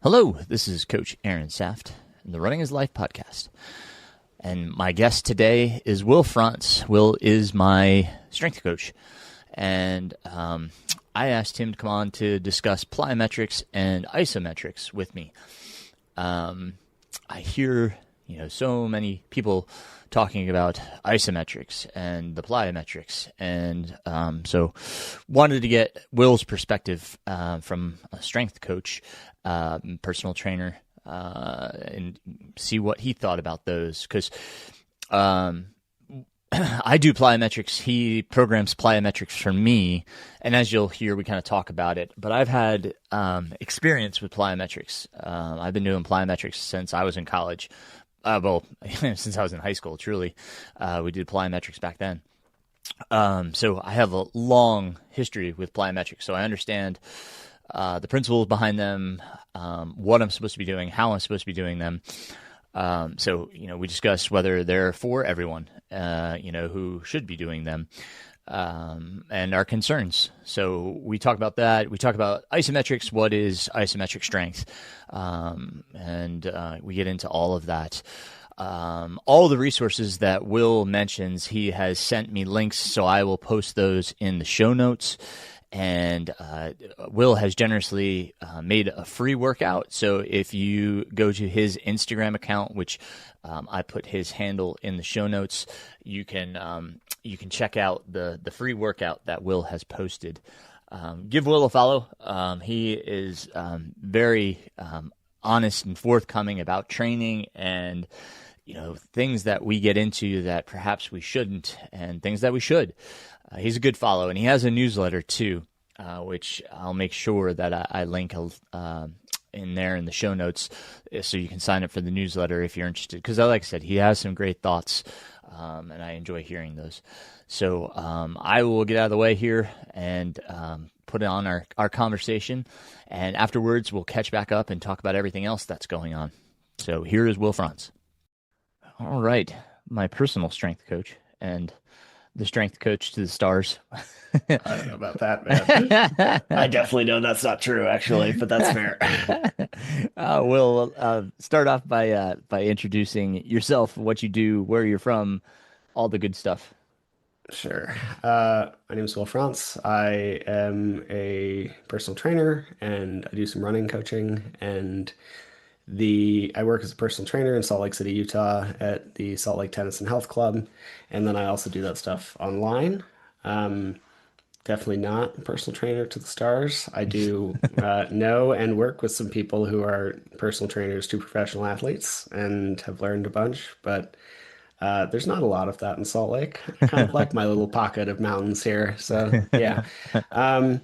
Hello, this is Coach Aaron Saft in the Running is Life podcast. And my guest today is Will Frantz. Will is my strength coach. And I asked him to come on to discuss plyometrics and isometrics with me. I hear, so many people talking about isometrics and the plyometrics. And so wanted to get Will's perspective from a strength coach, personal trainer, and see what he thought about those. Because I do plyometrics. He programs plyometrics for me. And as you'll hear, we kind of talk about it. But I've had experience with plyometrics. I've been doing plyometrics since I was in college. Since I was in high school, truly. We did plyometrics back then. So I have a long history with plyometrics. So I understand the principles behind them, what I'm supposed to be doing, how I'm supposed to be doing them. So we discuss whether they're for everyone, who should be doing them, and our concerns. So we talk about that. We talk about isometrics. What is isometric strength? And we get into all of that. All the resources that Will mentions, he has sent me links, so I will post those in the show notes. And Will has generously made a free workout. So if you go to his Instagram account, which I put his handle in the show notes, you can check out the free workout that Will has posted. Give Will a follow. He is very honest and forthcoming about training and things that we get into that perhaps we shouldn't, and things that we should. He's a good follow, and he has a newsletter too, which I'll make sure that I link in there in the show notes, so you can sign up for the newsletter if you're interested. Because, like I said, he has some great thoughts, and I enjoy hearing those. So I will get out of the way here and put on our conversation, and afterwards we'll catch back up and talk about everything else that's going on. So here is Will Frantz. All right, my personal strength coach and the strength coach to the stars. I don't know about that, man. I definitely know that's not true, actually, but that's fair. Will, start off by introducing yourself, what you do, where you're from, all the good stuff. Sure. My name is Will Frantz. I am a personal trainer and I do some running coaching and I work as a personal trainer in Salt Lake City, Utah at the Salt Lake Tennis and Health Club. And then I also do that stuff online. Definitely not a personal trainer to the stars. I do know and work with some people who are personal trainers to professional athletes and have learned a bunch, but there's not a lot of that in Salt Lake. I kind of like my little pocket of mountains here. So yeah. Um,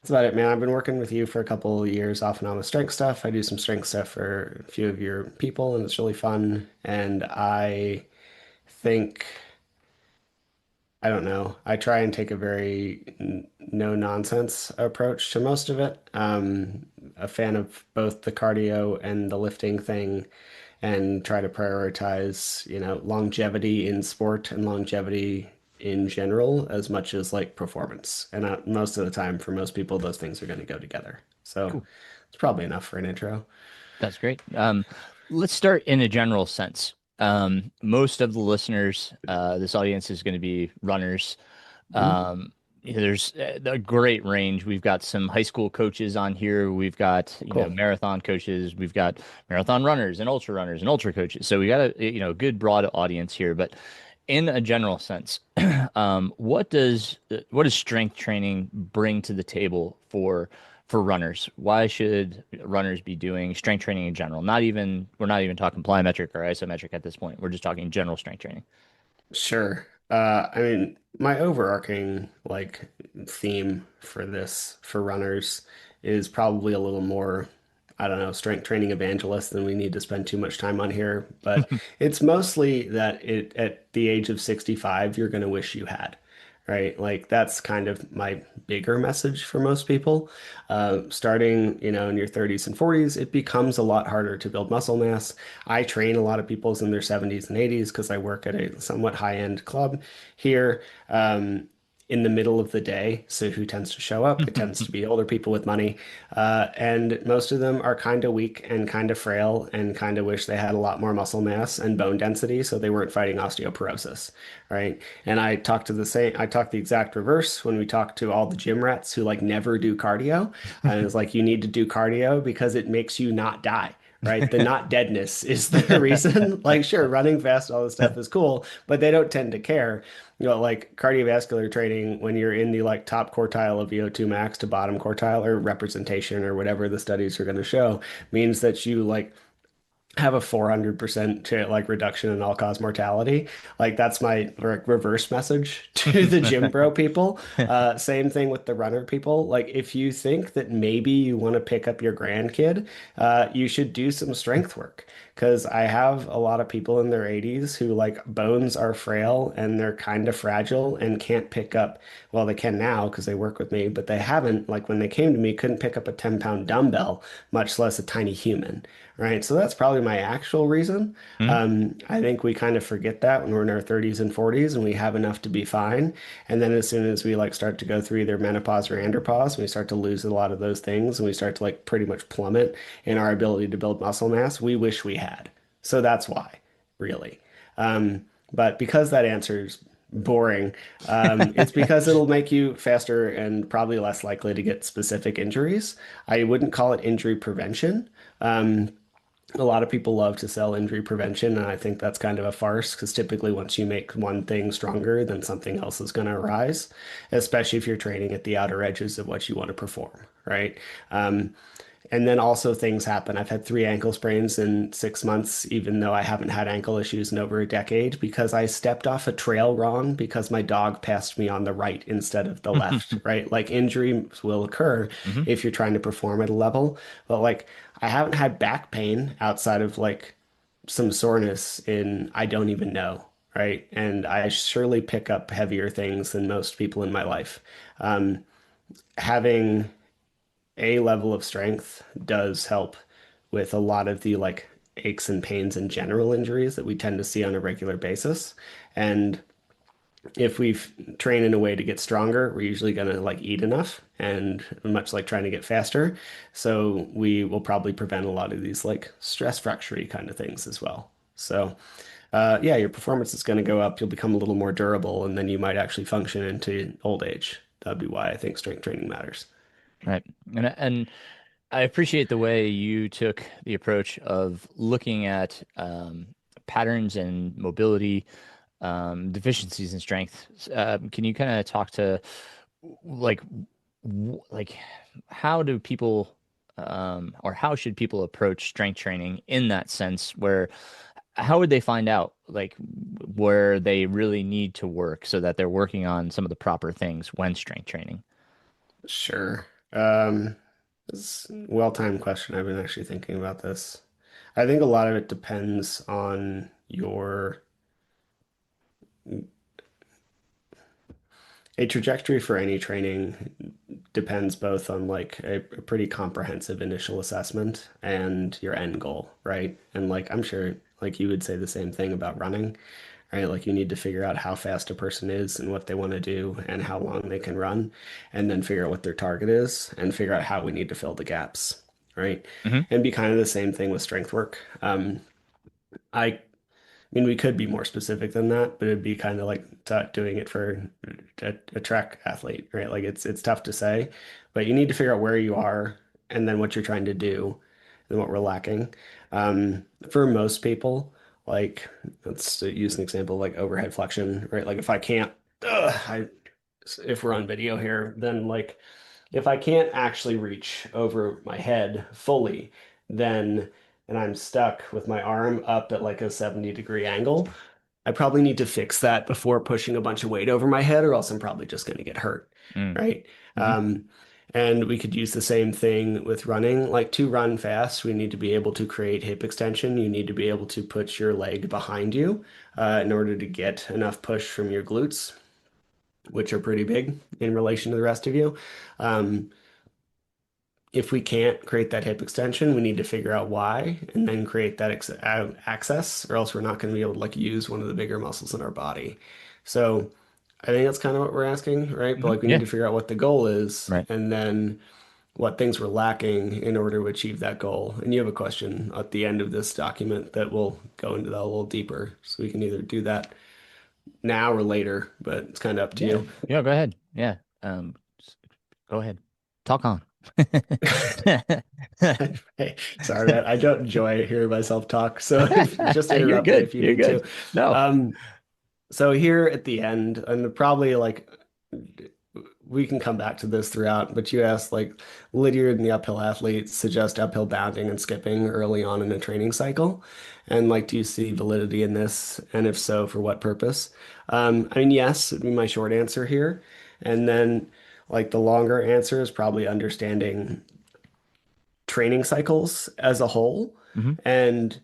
that's about it, man. I've been working with you for a couple of years off and on with strength stuff. I do some strength stuff for a few of your people, and it's really fun. And think, I don't know, I try and take a very no nonsense approach to most of it. A fan of both the cardio and the lifting thing, and try to prioritize, longevity in sport and longevity in general as much as like performance. And most of the time, for most people, those things are going to go together. So Cool. it's probably enough for an intro. That's great. Let's start in a general sense. Most of the listeners, this audience is going to be runners. Mhm. There's a great range. We've got some high school coaches on here. We've got, Cool. marathon coaches. We've got marathon runners and ultra coaches. So we got a good broad audience here. But in a general sense, what does strength training bring to the table for runners? Why should runners be doing strength training in general? We're not even talking plyometric or isometric at this point. We're just talking general strength training. Sure. I mean, my overarching like theme for this for runners is probably a little more, I don't know, strength training evangelist than we need to spend too much time on here. But it's mostly that at the age of 65, you're going to wish you had, right? Like that's kind of my bigger message for most people. Starting, in your 30s and 40s, it becomes a lot harder to build muscle mass. I train a lot of people in their 70s and 80s because I work at a somewhat high-end club here. in the middle of the day. So who tends to show up? It tends to be older people with money. And most of them are kind of weak and kind of frail and kind of wish they had a lot more muscle mass and bone density so they weren't fighting osteoporosis, right? And I talked the exact reverse when we talked to all the gym rats who like never do cardio. And it's like, you need to do cardio because it makes you not die. Right? The not deadness is the reason. Like, sure, running fast, all this stuff is cool, but they don't tend to care. Like cardiovascular training, when you're in the like top quartile of VO2 max to bottom quartile or representation or whatever the studies are going to show, means that you like have a 400% like reduction in all cause mortality. Like that's my reverse message to the gym bro people. Same thing with the runner people. Like if you think that maybe you want to pick up your grandkid, you should do some strength work. Because I have a lot of people in their 80s who like bones are frail and they're kind of fragile and can't pick up, well, they can now because they work with me, but they haven't, like when they came to me, couldn't pick up a 10-pound dumbbell, much less a tiny human. Right. So that's probably my actual reason. Mhm. I think we kind of forget that when we're in our 30s and 40s and we have enough to be fine. And then as soon as we like start to go through either menopause or andropause, we start to lose a lot of those things and we start to like pretty much plummet in our ability to build muscle mass we wish we had. So that's why, really. But because that answer's boring, it's because it'll make you faster and probably less likely to get specific injuries. I wouldn't call it injury prevention. A lot of people love to sell injury prevention, and I think that's kind of a farce because typically once you make one thing stronger, then something else is going to arise, especially if you're training at the outer edges of what you want to perform, right? Um, and then also things happen. I've had 3 ankle sprains in 6 months, even though I haven't had ankle issues in over a decade, because I stepped off a trail wrong because my dog passed me on the right instead of the left, right? Like injuries will occur Mhm. if you're trying to perform at a level. But like I haven't had back pain outside of like some soreness in I don't even know, right? And I surely pick up heavier things than most people in my life. Um, Having a level of strength does help with a lot of the like aches and pains and general injuries that we tend to see on a regular basis. And if we train in a way to get stronger, we're usually going to like eat enough and much like trying to get faster. So we will probably prevent a lot of these like stress fracture kind of things as well. So yeah, your performance is going to go up. You'll become a little more durable, and then you might actually function into old age. That'd be why I think strength training matters. Right. And I appreciate the way you took the approach of looking at patterns and mobility, deficiencies in strength. Can you kind of talk to like like how do people or how should people approach strength training in that sense where how would they find out like where they really need to work so that they're working on some of the proper things when strength training? Sure. It's a well-timed question. I've been actually thinking about this. I think a lot of it depends on your a trajectory for any training depends both on like a pretty comprehensive initial assessment and your end goal, right? And like I'm sure like you would say the same thing about running, right? Like you need to figure out how fast a person is and what they want to do and how long they can run, and then figure out what their target is and figure out how we need to fill the gaps, right? Hmm. And be kind of the same thing with strength work. I mean, we could be more specific than that, but it'd be kind of like doing it for a track athlete, right? Like it's tough to say, but you need to figure out where you are and then what you're trying to do and what we're lacking. For most people, like let's use an example like overhead flexion, right? Like if I can't, if we're on video here, then like if I can't actually reach over my head fully, then and I'm stuck with my arm up at like a 70-degree angle, I probably need to fix that before pushing a bunch of weight over my head, or else I'm probably just going to get hurt, Mm. right? Hmm. Um, and we could use the same thing with running. Like to run fast, we need to be able to create hip extension. You need to be able to put your leg behind you in order to get enough push from your glutes, which are pretty big in relation to the rest of you. Um, if we can't create that hip extension, we need to figure out why and then create that access, or else we're not going to be able to like use one of the bigger muscles in our body. So I think that's kind of what we're asking, right? But like we need Yeah. to figure out what the goal is Right. and then what things we're lacking in order to achieve that goal. And you have a question at the end of this document that will go into that a little deeper. So we can either do that now or later, but it's kind of up to Yeah. you. Yeah. Go ahead. Yeah. Go ahead. Talk on. Hey, sorry, man. I don't enjoy hearing myself talk, so just You're interrupt me good. if you You're need to. good. No. Um, so here at the end, and probably like we can come back to this throughout, but you asked like Lydiard and the uphill athletes suggest uphill bounding and skipping early on in a training cycle. And like, do you see validity in this? And if so, for what purpose? I mean, yes, would be my short answer here. And then like the longer answer is probably understanding training cycles as a whole. Hmm. And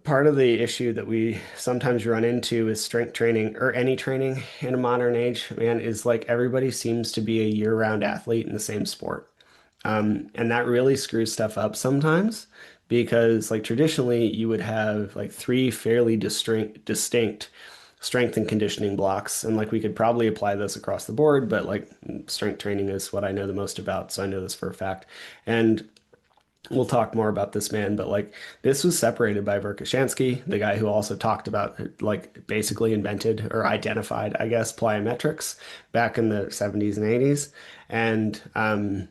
part of the issue that we sometimes run into is strength training or any training in a modern age, man, is like everybody seems to be a year-round athlete in the same sport. And that really screws stuff up sometimes because like traditionally you would have like three fairly distinct strength and conditioning blocks. And like we could probably apply this across the board, but like strength training is what I know the most about. So I know this for a fact. And we'll talk more about this man, but like this was separated by Verkhoshansky, the guy who also talked about like basically invented or identified, I guess, plyometrics back in the 70s and 80s. And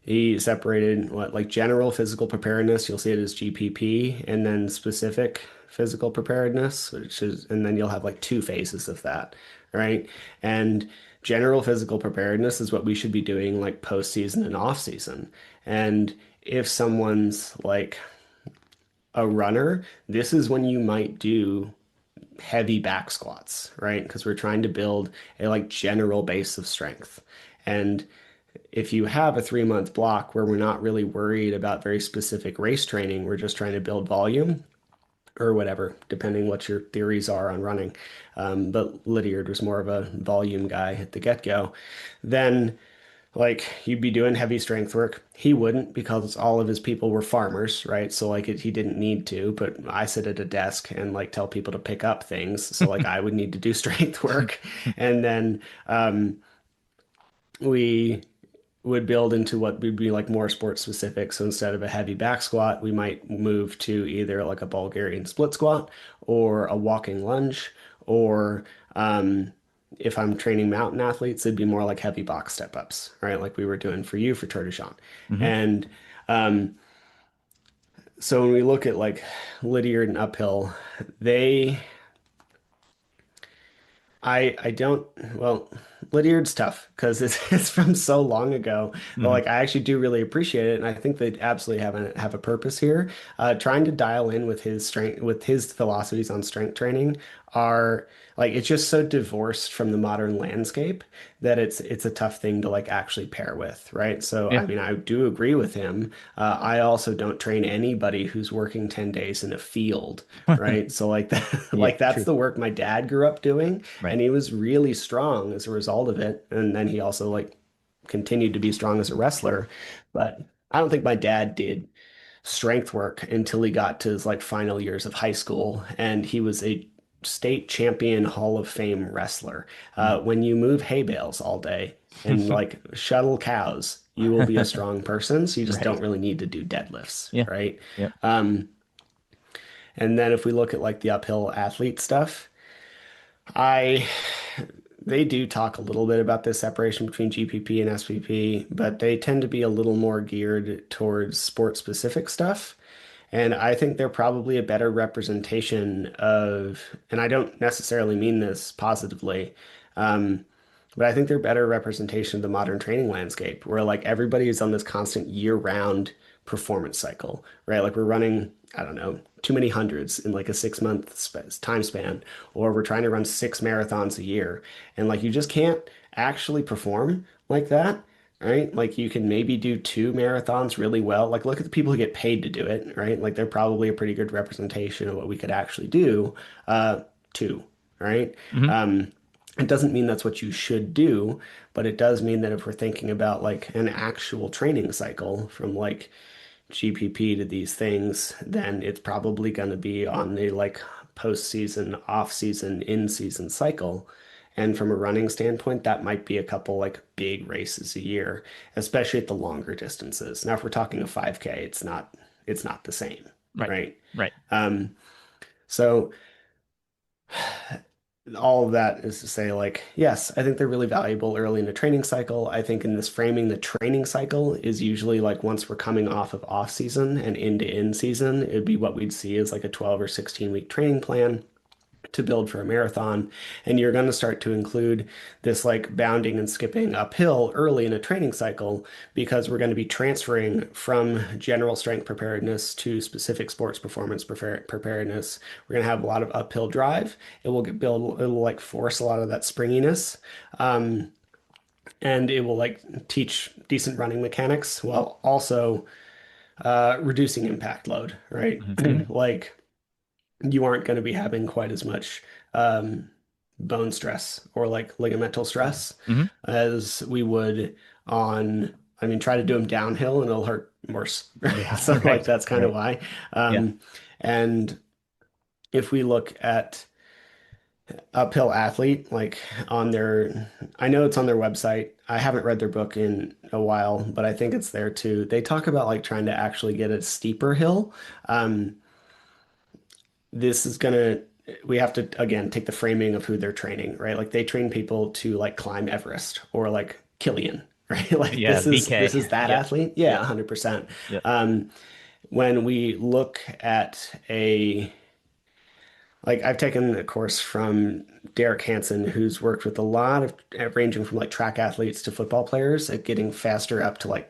he separated what like general physical preparedness, you'll see it as GPP, and then specific physical preparedness, which is, and then you'll have like two phases of that, right? And general physical preparedness is what we should be doing like post season and off season. And if someone's like a runner, this is when you might do heavy back squats, right? Because we're trying to build a like general base of strength. And if you have a 3 month block where we're not really worried about very specific race training, we're just trying to build volume or whatever, depending what your theories are on running. But Lydiard was more of a volume guy at the get-go. Then like you'd be doing heavy strength work. He wouldn't because all of his people were farmers, right? So like he didn't need to, but I sit at a desk and like tell people to pick up things. So like I would need to do strength work. And then we would build into what would be like more sports specific. So instead of a heavy back squat, we might move to either like a Bulgarian split squat or a walking lunge, or if I'm training mountain athletes, it'd be more like heavy box step ups, right? Like we were doing for you for Tour de Jean. Hmm. And um, so when we look at like Lydiard and uphill, they I don't well Lydiard's tough because it's from so long ago. But Hmm. like I actually do really appreciate it, and I think they absolutely have a purpose here. Trying to dial in with his strength with his philosophies on strength training are like it's just so divorced from the modern landscape that it's a tough thing to like actually pair with, right? So Yeah. I mean I do agree with him. I also don't train anybody who's working 10 days in a field, right? So like that, Yeah. like that's True. the work my dad grew up doing, Right. and he was really strong as a result of it. And then he also like continued to be strong as a wrestler. But I don't think my dad did strength work until he got to his like final years of high school, and he was a state champion Hall of Fame wrestler. Mm. When you move hay bales all day and like shuttle cows, you will be a strong person. So you just Right. don't really need to do deadlifts, Yeah. right? Yeah. And then if we look at like the uphill athlete stuff, I they do talk a little bit about this separation between GPP and SPP, but they tend to be a little more geared towards sport specific stuff. And I think they're probably a better representation of, and I don't necessarily mean this positively, um, but I think they're better representation of the modern training landscape where like everybody is on this constant year-round performance cycle, right? Like we're running, I don't know, too many hundreds in like a 6 month time span, or we're trying to run 6 marathons a year. And like you just can't actually perform like that, right? Like you can maybe do 2 marathons really well. Like look at the people who get paid to do it, right? Like they're probably a pretty good representation of what we could actually do. Two, right? Hmm. It doesn't mean that's what you should do, but it does mean that if we're thinking about like an actual training cycle from like GPP to these things, then it's probably going to be on the like postseason, off-season, in-season cycle. And from a running standpoint, that might be a couple like big races a year, especially at the longer distances. Now, if we're talking a 5K, it's not the same, Right. right? Right. So all of that is to say, like, yes, I think they're really valuable early in the training cycle. I think in this framing, the training cycle is usually like once we're coming off of off season and into in season, it'd be what we'd see as like a 12 or 16 week training plan to build for a marathon. And you're going to start to include this like bounding and skipping uphill early in a training cycle because we're going to be transferring from general strength preparedness to specific sports performance preparedness. We're going to have a lot of uphill drive. It'll like force a lot of that springiness. And it will like teach decent running mechanics while also reducing impact load, right? Mhm. Like you aren't going to be having quite as much um, bone stress or like ligamental stress Mhm. as we would on, I mean, try to do them downhill and it'll hurt worse. Yeah. So like Right. that's kind of Right. why. Yeah. And if we look at uphill athlete, like on their, I know it's on their website. I haven't read their book in a while, but I think it's there too. They talk about like trying to actually get a steeper hill. Um, this is gonna we have to again take the framing of who they're training, right? Like they train people to like climb Everest or like Killian, right? Like Yeah. this BK. is that Yep. athlete. Yeah, Yep. 100%. Yep. Um, when we look at a like I've taken a course from Derek Hansen, who's worked with a lot of ranging from like track athletes to football players at getting faster up to like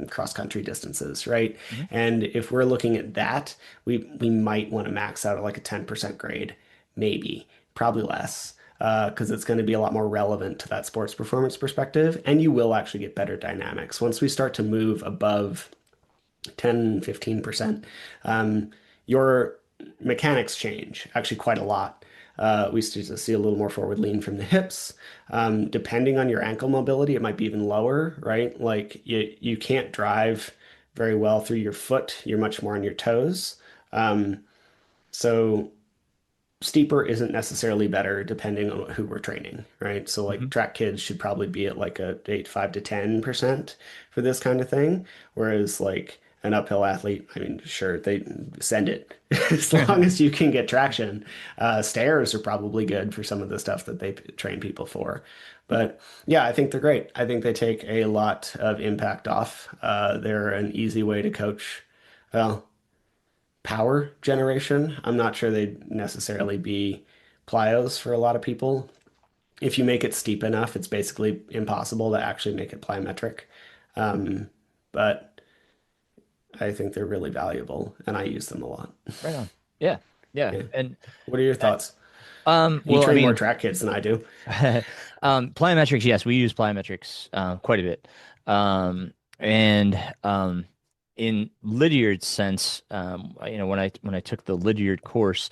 cross country distances, right? Mhm. And if we're looking at that, we might want to max out at like a 10% grade, maybe, probably less, because it's going to be a lot more relevant to that sports performance perspective, and you will actually get better dynamics once we start to move above 10, 15%. Your mechanics change actually quite a lot. We start to see a little more forward lean from the hips. Depending on your ankle mobility, it might be even lower, right? Like you can't drive very well through your foot. You're much more on your toes. Um, so steeper isn't necessarily better depending on who we're training, right? So like Mhm. track kids should probably be at like a 5 to 10% for this kind of thing. Whereas like an uphill athlete, I mean, sure, they send it as long as you can get traction. Stairs are probably good for some of the stuff that they train people for. But yeah, I think they're great. I think they take a lot of impact off. They're an easy way to coach. Well, power generation. I'm not sure they'd necessarily be plyos for a lot of people. If you make it steep enough, it's basically impossible to actually make it plyometric. But I think they're really valuable and I use them a lot. Right on. Yeah. Yeah. Yeah. And What are your uh, thoughts? You well, I train more mean, track kids than I do. plyometrics, yes, we use plyometrics quite a bit. And in Lydiard's sense, when I took the Lydiard course,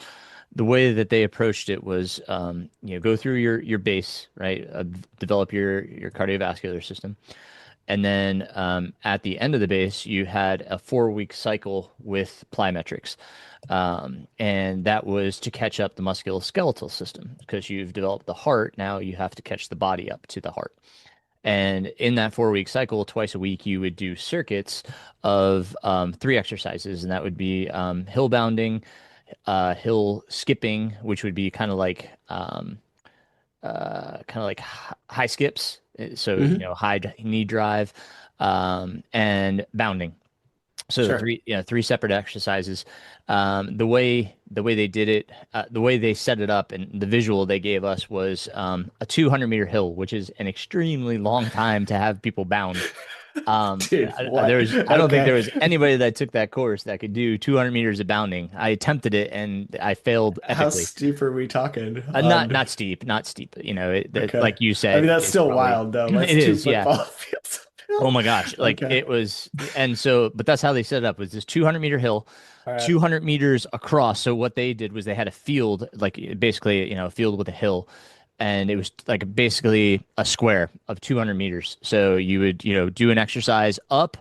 the way that they approached it was, go through your base, right? Develop your cardiovascular system. And then at the end of the base, you had a 4 week cycle with plyometrics. And that was to catch up the musculoskeletal system because you've developed the heart. Now you have to catch the body up to the heart. And in that 4 week cycle, twice a week, you would do circuits of three exercises. And that would be hill bounding, hill skipping, which would be kind of like high skips. So, Hmm. high knee drive, and bounding. So Sure. three separate exercises. The way they did it, the way they set it up, and the visual they gave us was a 200-meter hill, which is an extremely long time to have people bound. Dude, what? I don't think Okay. there was anybody that took that course that could do 200 meters of bounding. I attempted it and I failed How epically. steep are we talking Not on? not steep, not steep. Okay. Like you I mean, said, that's it's still probably wild though. That's it two is, yeah. football fields Oh uphill. my gosh, like Okay. it was, and so, but that's how they set it up was this 200-meter hill, All right. 200 meters across. So what they did was they had a field, like basically, a field with a hill, and it was like basically a square of 200 meters. So you would, do an exercise up.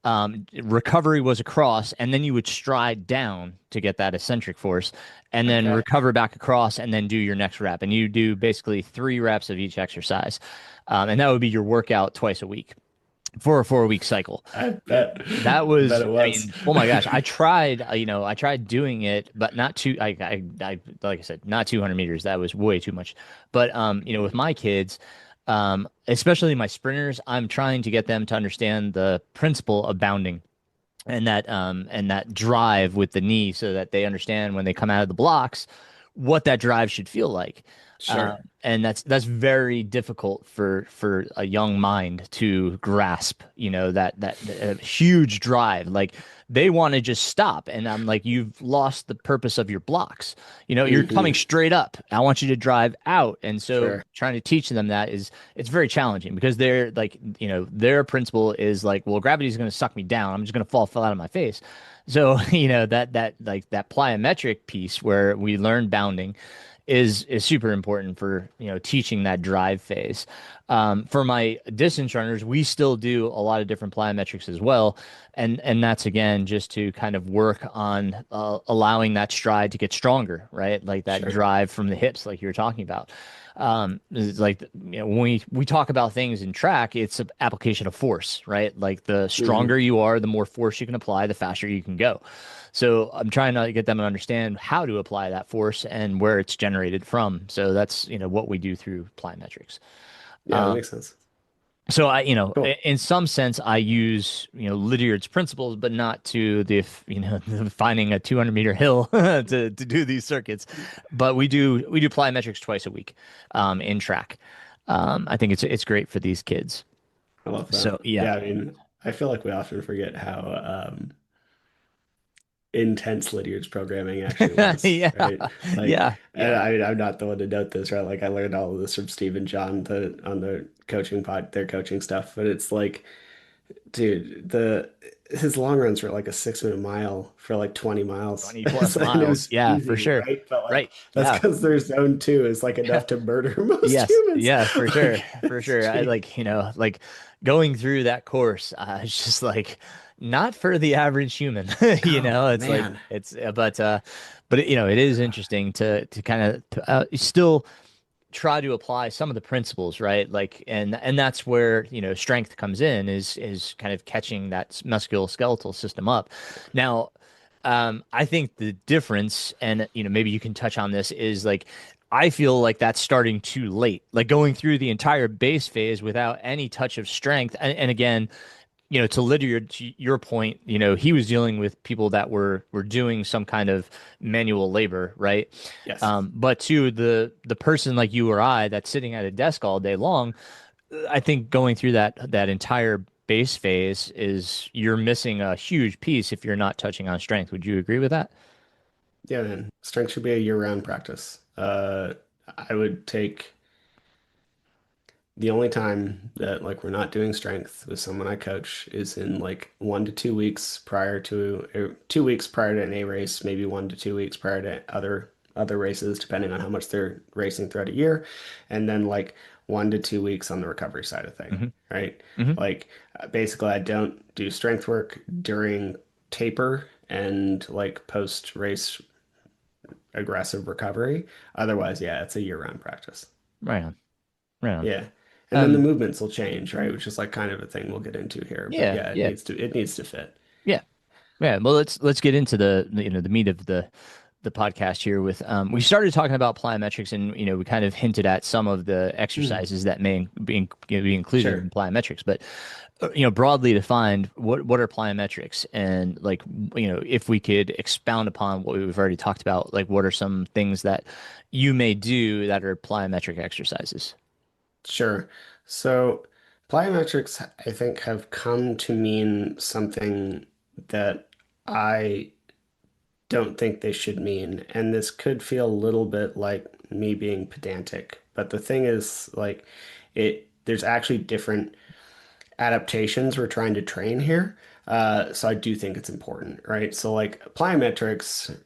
Recovery was across, and then you would stride down to get that eccentric force, and then Okay. recover back across, and then do your next rep. And you do basically 3 reps of each exercise. And that would be your workout twice a week for a 4 week cycle. I And bet. that I bet was, it I was. mean, oh my gosh, I tried, I tried doing it, but not too, like I said, not 200 meters. That was way too much. But, with my kids, especially my sprinters, I'm trying to get them to understand the principle of bounding and that drive with the knee so that they understand when they come out of the blocks what that drive should feel like. Sure. And that's very difficult for a young mind to grasp, that huge drive. Like they want to just stop. And I'm like, you've lost the purpose of your blocks. You're coming Hmm. straight up. I want you to drive out. And so Sure. trying to teach them that it's very challenging because they're like, their principle is like, well, gravity is going to suck me down. I'm just going to fall flat on my face. So, that like that plyometric piece where we learn bounding is super important for teaching that drive phase. For my distance runners, we still do a lot of different plyometrics as well, and that's again just to kind of work on allowing that stride to get stronger, right? Like that Sure. drive from the hips, like you were talking about. It's like when we talk about things in track, it's an application of force, right? Like the Hmm. stronger you are, the more force you can apply, the faster you can go. So I'm trying to get them to understand how to apply that force and where it's generated from. So that's what we do through plyometrics. Yeah, that makes sense. So Cool. in some sense, I use Lydiard's principles, but not to the finding a 200-meter hill to do these circuits. But we do plyometrics twice a week, in track. I think it's great for these kids. I love that. So yeah, Yeah, I mean, I feel like we often forget how intense Lydiard's programming actually was, yeah, right? Like, yeah, and yeah. I'm not the one to note this, right? Like, I learned all of this from Steve and John on the coaching pod, their coaching stuff, but it's like, dude, the his long runs were like a 6 minute mile for like 20 miles. 20 plus And it miles. was Yeah, for easy, sure. right? But like, Right. that's Yeah. because their zone two is like enough to murder most Yes. humans. Yeah, for sure. Like, For it's sure. I cheap. like, like going through that course, it's just like not for the average human. Oh, It's like man. but it is interesting to kind of still try to apply some of the principles, right? Like, and that's where strength comes in is kind of catching that musculoskeletal system up. Now, I think the difference, and maybe you can touch on this, is like I feel like that's starting too late. Like going through the entire base phase without any touch of strength, and again, to Lydia, to your point, he was dealing with people that were doing some kind of manual labor, right? Yes. But to the person like you or I that's sitting at a desk all day long, I think going through that entire base phase is you're missing a huge piece if you're not touching on strength. Would you agree with that? Yeah, man. Strength should be a year-round practice. I would take the only time that like we're not doing strength with someone I coach is in like 1 to 2 weeks prior to 2 weeks prior to an A race, maybe 1 to 2 weeks prior to other races, depending on how much they're racing throughout a year, and then like 1 to 2 weeks on the recovery side of thing, Hmm. right? Hmm. Like basically, I don't do strength work during taper and like post race aggressive recovery. Otherwise, yeah, it's a year-round practice. Right on. Right on. Yeah. And then the Um, movements will change, right? Which is like kind of a thing we'll get into here. But yeah, yeah, yeah, it needs to fit. yeah. Yeah, well, let's get into the meat of the podcast here with we started talking about plyometrics and we kind of hinted at some of the Mm, exercises that may be included sure. in plyometrics, but broadly defined, what are plyometrics, and like if we could expound upon what we've already talked about, like what are some things that you may do that are plyometric exercises? Sure. So plyometrics, I think, have come to mean something that I don't think they should mean. And this could feel a little bit like me being pedantic. But the thing is, like, there's actually different adaptations we're trying to train here. So I do think it's important, right? So like plyometrics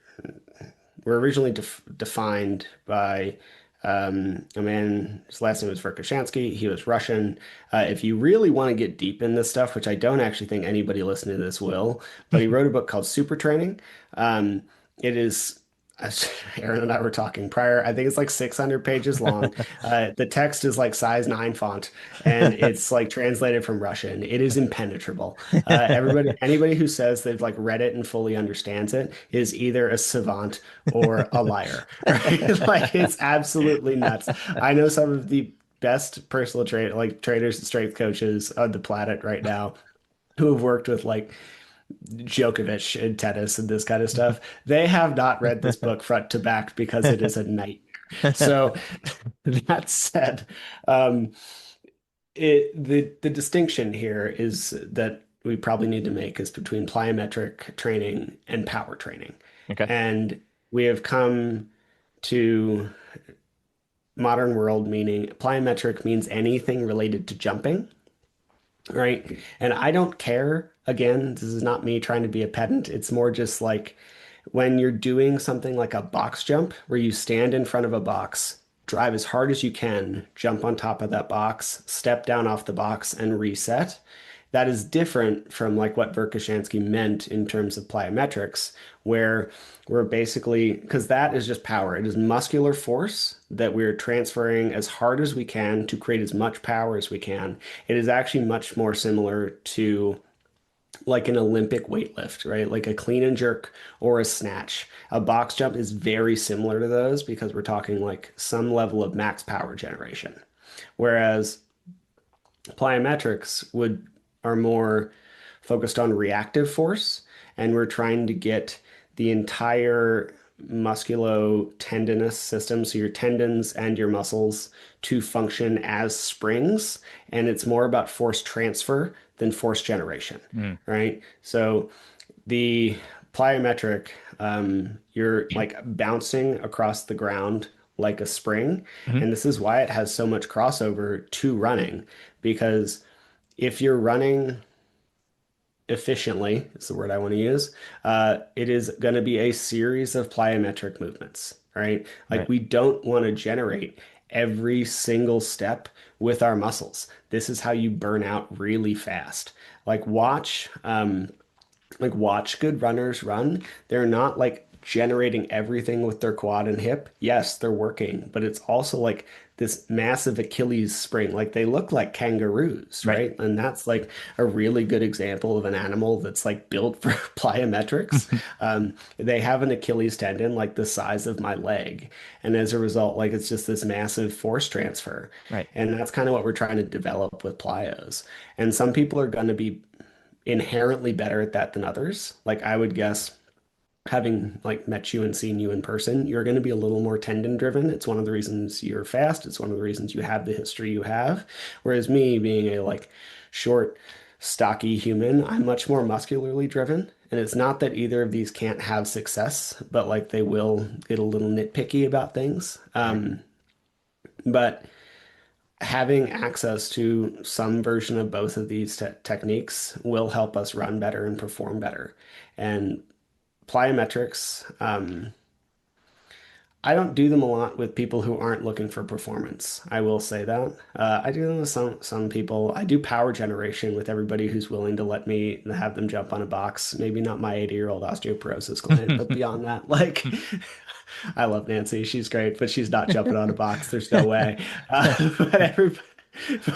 were originally defined by A man, his last name was Verkhoshansky. He was Russian. If you really want to get deep in this stuff, which I don't actually think anybody listening to this will, but he wrote a book called Super Training. It is, as Aaron and I were talking prior, I think it's like 600 pages long. The text is like size 9 font, and it's like translated from Russian. It is impenetrable. Anybody who says they've like read it and fully understands it is either a savant or a liar, right? Like it's absolutely nuts. I know some of the best personal traders and strength coaches on the planet right now who have worked with like Djokovic in tennis and this kind of stuff. They have not read this book front to back because it is a nightmare. So that said, um, the distinction here is that we probably need to make is between plyometric training and power training. Okay. And we have come to modern world meaning plyometric means anything related to jumping, right? And I don't care. Again, this is not me trying to be a pedant. It's more just like when you're doing something like a box jump where you stand in front of a box, drive as hard as you can, jump on top of that box, step down off the box, and reset. That is different from like what Verkhoshansky meant in terms of plyometrics, where we're basically, because that is just power. It is muscular force that we're transferring as hard as we can to create as much power as we can. It is actually much more similar to like an Olympic weightlift, right? Like a clean and jerk or a snatch. A box jump is very similar to those because we're talking like some level of max power generation. Whereas plyometrics would are more focused on reactive force, and we're trying to get the entire musculo-tendinous system, so your tendons and your muscles, to function as springs, and it's more about force transfer than force generation, Mm. right? So the plyometric, you're like bouncing across the ground like a spring, Mhm. and this is why it has so much crossover to running, because if you're running efficiently, is the word I want to use, it is going to be a series of plyometric movements, right? Like Right. we don't want to generate every single step with our muscles. This is how you burn out really fast. Like watch good runners run. They're not like generating everything with their quad and hip. Yes, they're working, but it's also like this massive Achilles spring. Like they look like kangaroos, Right. right? And that's like a really good example of an animal that's like built for plyometrics. They have an Achilles tendon like the size of my leg. And as a result, like it's just this massive force transfer. Right. And that's kind of what we're trying to develop with plyos. And some people are going to be inherently better at that than others. Like I would guess, having like met you and seen you in person, you're going to be a little more tendon driven. It's one of the reasons you're fast. It's one of the reasons you have the history you have. Whereas me being a like short, stocky human, I'm much more muscularly driven. And it's not that either of these can't have success, but like they will get a little nitpicky about things. Right. But having access to some version of both of these techniques will help us run better and perform better. And plyometrics, I don't do them a lot with people who aren't looking for performance. I will say that. I do them with some people. I do power generation with everybody who's willing to let me have them jump on a box. Maybe not my 80-year-old osteoporosis client, but beyond that, like I love Nancy. She's great, but she's not jumping on a box. There's no way.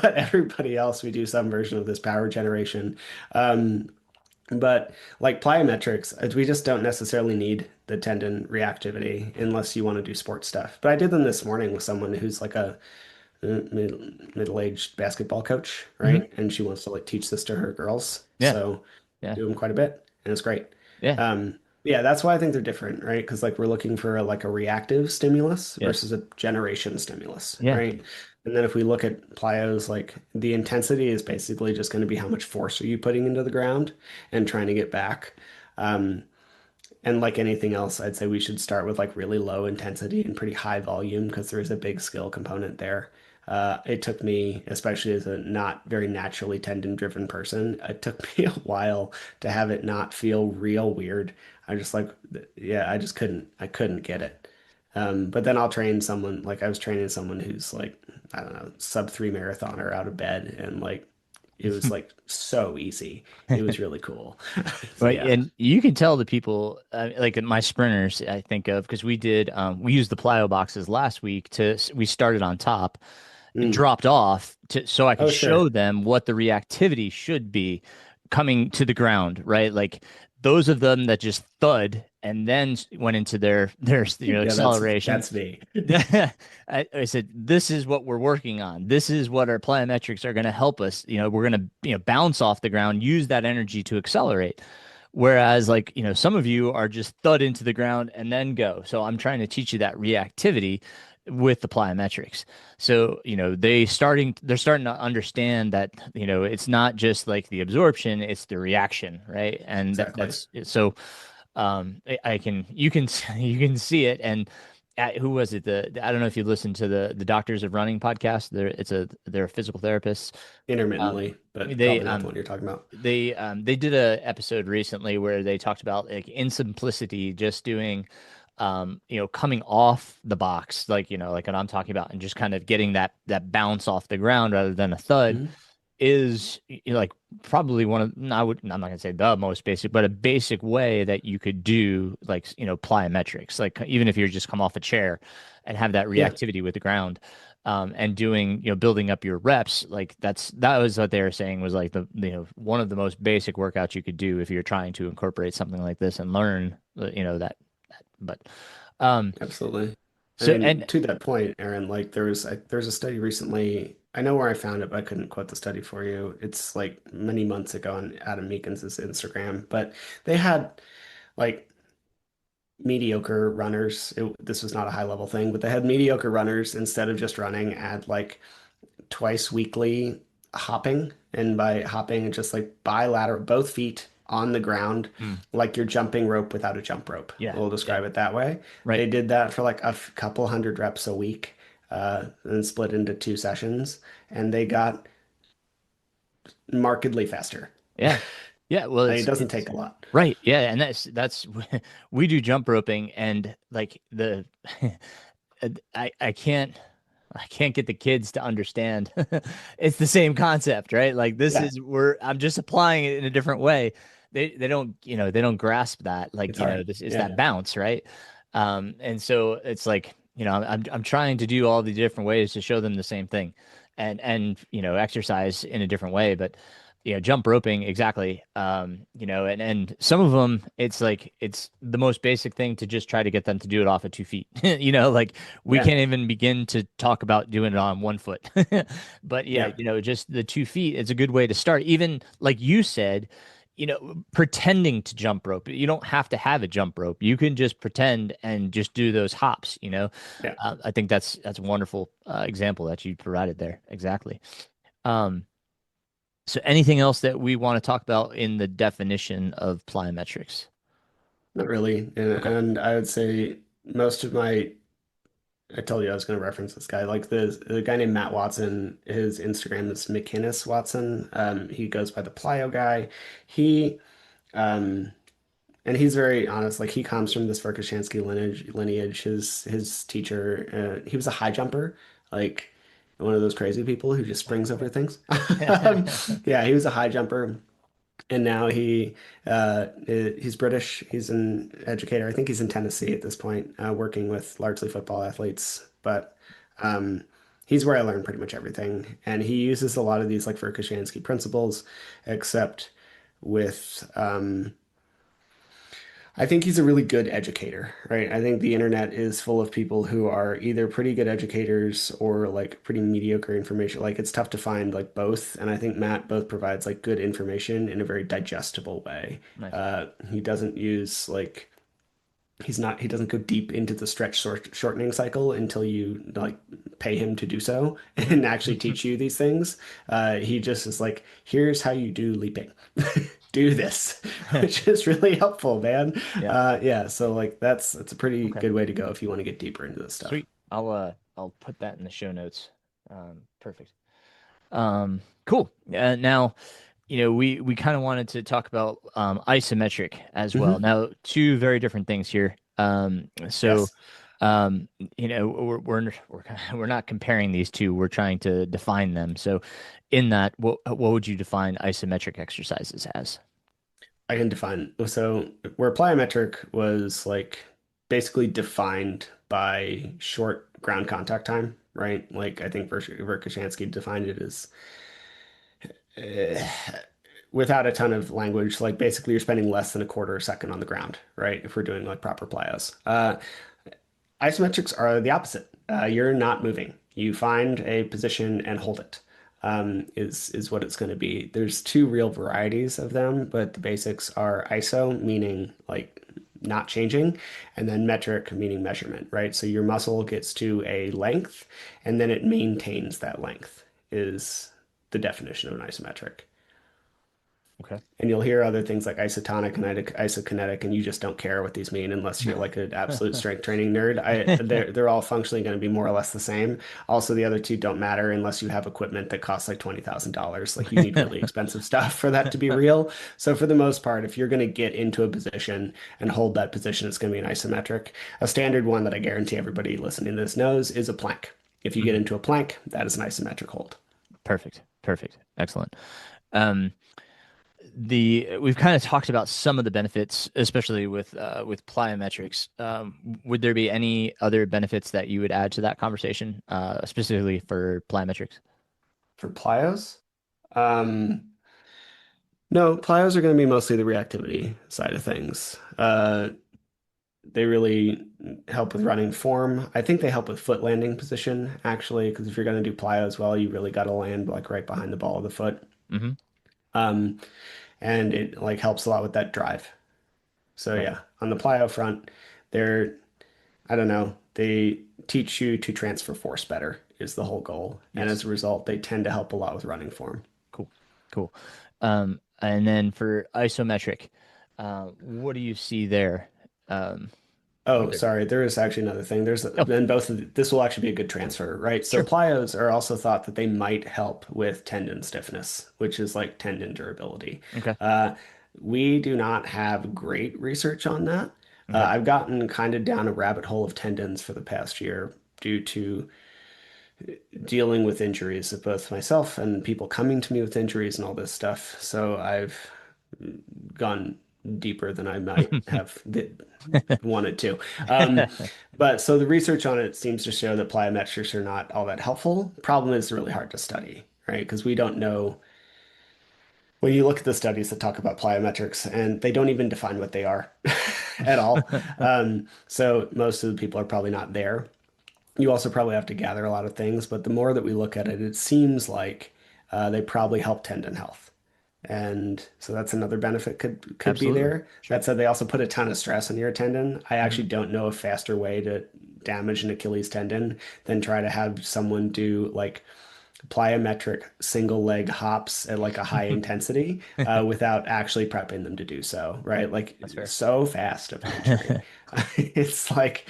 But everybody else, we do some version of this power generation. Um, but like plyometrics, we just don't necessarily need the tendon reactivity unless you want to do sports stuff. But I did them this morning with someone who's like a middle-aged basketball coach, Mhm. right? And she wants to like teach this to her girls. Yeah. So Yeah. do them quite a bit, and it's great. Yeah. Yeah, that's why I think they're different, right? Because like we're looking for like a reactive stimulus Yes. versus a generation stimulus, Yeah. right? And then if we look at plyos, like the intensity is basically just going to be how much force are you putting into the ground and trying to get back. Um, and like anything else, I'd say we should start with like really low intensity and pretty high volume because there is a big skill component there. It took me, especially as a not very naturally tendon-driven person, it took me a while to have it not feel real weird. I just like, yeah, I just couldn't, I couldn't get it. But then I'll train someone, like I was training someone who's like, I don't know, sub 3 marathoner out of bed, and like it was like so easy. It was really cool. So Right, yeah. and you can tell the people like my sprinters. I think of because we used the plyo boxes last week we started on top, Mm. dropped off so I could Oh, show sure. them what the reactivity should be coming to the ground, right? Like those of them that just thud and then went into their Yeah, acceleration. that's me. I said, this is what we're working on. This is what our plyometrics are going to help us. We're going to bounce off the ground, use that energy to accelerate. Whereas, like, some of you are just thud into the ground and then go. So I'm trying to teach you that reactivity with the plyometrics. So, they're starting to understand that, it's not just like the absorption, it's the reaction, right? And Exactly. that's so I can you can you can see it. And who was it? I don't know if you listened to the Doctors of Running podcast. They're physical therapists. Um, Intermittently, but they probably not the one you're talking about. they did a episode recently where they talked about like in simplicity, just doing coming off the box, like what I'm talking about, and just kind of getting that bounce off the ground rather than a thud Mhm. is like probably one of I'm not gonna say the most basic, but a basic way that you could do like plyometrics, like even if you're just come off a chair and have that Yeah. reactivity with the ground, and doing building up your reps, like that was what they were saying was like the one of the most basic workouts you could do if you're trying to incorporate something like this and learn that. But Absolutely. I so mean, and to that point, Aaron, like there's a study recently. I know where I found it, but I couldn't quote the study for you. It's like many months ago on Adam Meekins' Instagram, but they had like mediocre runners. This was not a high level thing, but they had mediocre runners instead of just running at like twice weekly hopping. And by hopping, it's just like bilateral, both feet on the ground, mm, like you're jumping rope without a jump rope. yeah, We'll yeah, describe it that way. right, They did that for like a couple hundred reps a week, and split into 2 sessions, and they got markedly faster. yeah, yeah. Well, It doesn't it's take a lot. right, yeah, and that's we do jump roping, and like the I can't get the kids to understand. It's the same concept, right? Like this Yeah, is we're I'm just applying it in a different way. They don't they don't grasp that, like it's hard. this is Yeah, that bounce, right? And so it's like I'm trying to do all the different ways to show them the same thing, and exercise in a different way, but jump roping exactly. And some of them it's like it's the most basic thing to just try to get them to do it off of 2 feet. Like we yeah, can't even begin to talk about doing it on 1 foot. But yeah, yeah, just the 2 feet, it's a good way to start. Even like you said, pretending to jump rope. You don't have to have a jump rope. You can just pretend and just do those hops. yeah. I think that's a wonderful example that you provided there. Exactly. Um, so anything else that we want to talk about in the definition of plyometrics? Not really. And, Okay. and I would say most of my I told you I was going to reference this guy. Like the guy named Matt Watson, his Instagram is McInnes Watson. He goes by the Plyo guy. He um, and he's very honest. Like he comes from this Verkhoshansky lineage. His teacher, he was a high jumper, like one of those crazy people who just springs over things. Yeah, he was a high jumper. And now he's British. He's an educator. I think he's in Tennessee at this point, working with largely football athletes. But um, he's where I learned pretty much everything. And he uses a lot of these like Verkhoshansky principles, except with I think he's a really good educator, right? I think the internet is full of people who are either pretty good educators or like pretty mediocre information. Like it's tough to find like both. And I think Matt both provides like good information in a very digestible way. Nice. He doesn't use like he doesn't go deep into the shortening cycle until you like pay him to do so and actually teach you these things. He just is like, here's how you do leaping. Do this, which is really helpful, man. Yeah. Yeah, so like that's a pretty Okay. good way to go if you want to get deeper into this stuff. Sweet. I'll put that in the show notes. Perfect. Cool. Now, we kind of wanted to talk about isometric as well. Hmm. Now, two very different things here. So Yes. Um, we're not comparing these two. We're trying to define them. So, in that, what would you define isometric exercises as? I can define so where plyometric was like basically defined by short ground contact time, right? Like I think Verkhoshansky defined it as uh, without a ton of language, like basically you're spending less than a quarter a second on the ground, right? If we're doing like proper plyos. Isometrics are the opposite. You're not moving. You find a position and hold it. Is what it's going to be. There's two real varieties of them, but the basics are ISO, meaning like not changing, and then metric, meaning measurement, right? So your muscle gets to a length, and then it maintains that length, is the definition of an isometric. Okay. And you'll hear other things like isotonic and isokinetic, and you just don't care what these mean unless you're like an absolute strength training nerd. They're all functionally going to be more or less the same. Also, the other two don't matter unless you have equipment that costs like $20,000. Like you need really expensive stuff for that to be real. So for the most part, if you're going to get into a position and hold that position, it's going to be an isometric. A standard one that I guarantee everybody listening to this knows is a plank. If you get Mhm. into a plank, that is an isometric hold. Perfect. Perfect. Excellent. Um, the we've kind of talked about some of the benefits, especially with plyometrics. Would there be any other benefits that you would add to that conversation, specifically for plyometrics? For plyos, um, no, plyos are going to be mostly the reactivity side of things. They really help with running form. I think they help with foot landing position, actually, because if you're going to do plyos well, you really got to land like right behind the ball of the foot. Hmm. Um, and it like helps a lot with that drive. So Right. yeah, on the plyo front, they're, I don't know, they teach you to transfer force better is the whole goal. And as Yes. a result, they tend to help a lot with running form. Cool. Cool. And then for isometric, what do you see there? Um, are Oh, there? sorry. There is actually another thing. There's Oh, then both of this will actually be a good transfer, right? So sure. plyos are also thought that they might help with tendon stiffness, which is like tendon durability. Okay. Uh, we do not have great research on that. Okay. I've gotten kind of down a rabbit hole of tendons for the past year due to dealing with injuries of both myself and people coming to me with injuries and all this stuff. So I've gone deeper than I might have wanted to. Um, but so the research on it seems to show that plyometrics are not all that helpful. Problem is really hard to study, right? Because we don't know when you look at the studies that talk about plyometrics and they don't even define what they are at all. So most of the people are probably not there. You also probably have to gather a lot of things, but the more that we look at it, it seems like they probably help tendon health. And so that's another benefit could be Absolutely. there. Sure. That said, they also put a ton of stress on your tendon. I Hmm. actually don't know a faster way to damage an Achilles tendon than try to have someone do like plyometric single leg hops at like a high intensity without actually prepping them to do so, right? Like That's fair. so fast of an injury. It's like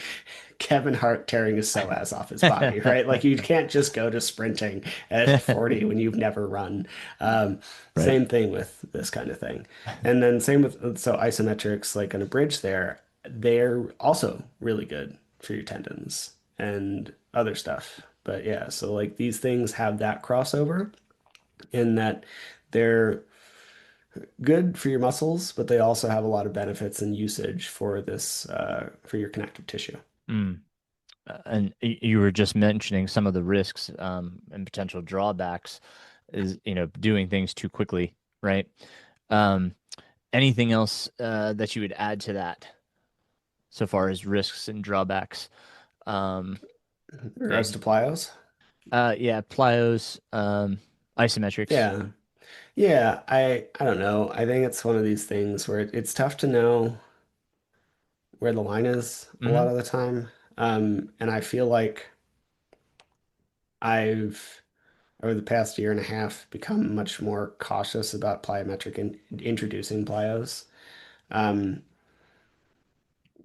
Kevin Hart tearing his psoas off his body, right? Like you can't just go to sprinting at 40 when you've never run. Right. Same thing with this kind of thing. And then same with so isometrics, like on a bridge there, they're also really good for your tendons and other stuff. But yeah, so like these things have that crossover in that they're good for your muscles, but they also have a lot of benefits and usage for this for your connective tissue. Mm. And you were just mentioning some of the risks and potential drawbacks is, doing things too quickly, right? Um, Anything else that you would add to that so far as risks and drawbacks? Um, In regards to and plyos, yeah, plyos, isometrics. yeah, yeah, I don't know. I think it's one of these things where it's tough to know where the line is a lot Hmm. of the time. And I feel like I've over the past year and a half become much more cautious about plyometric and introducing plyos. Um,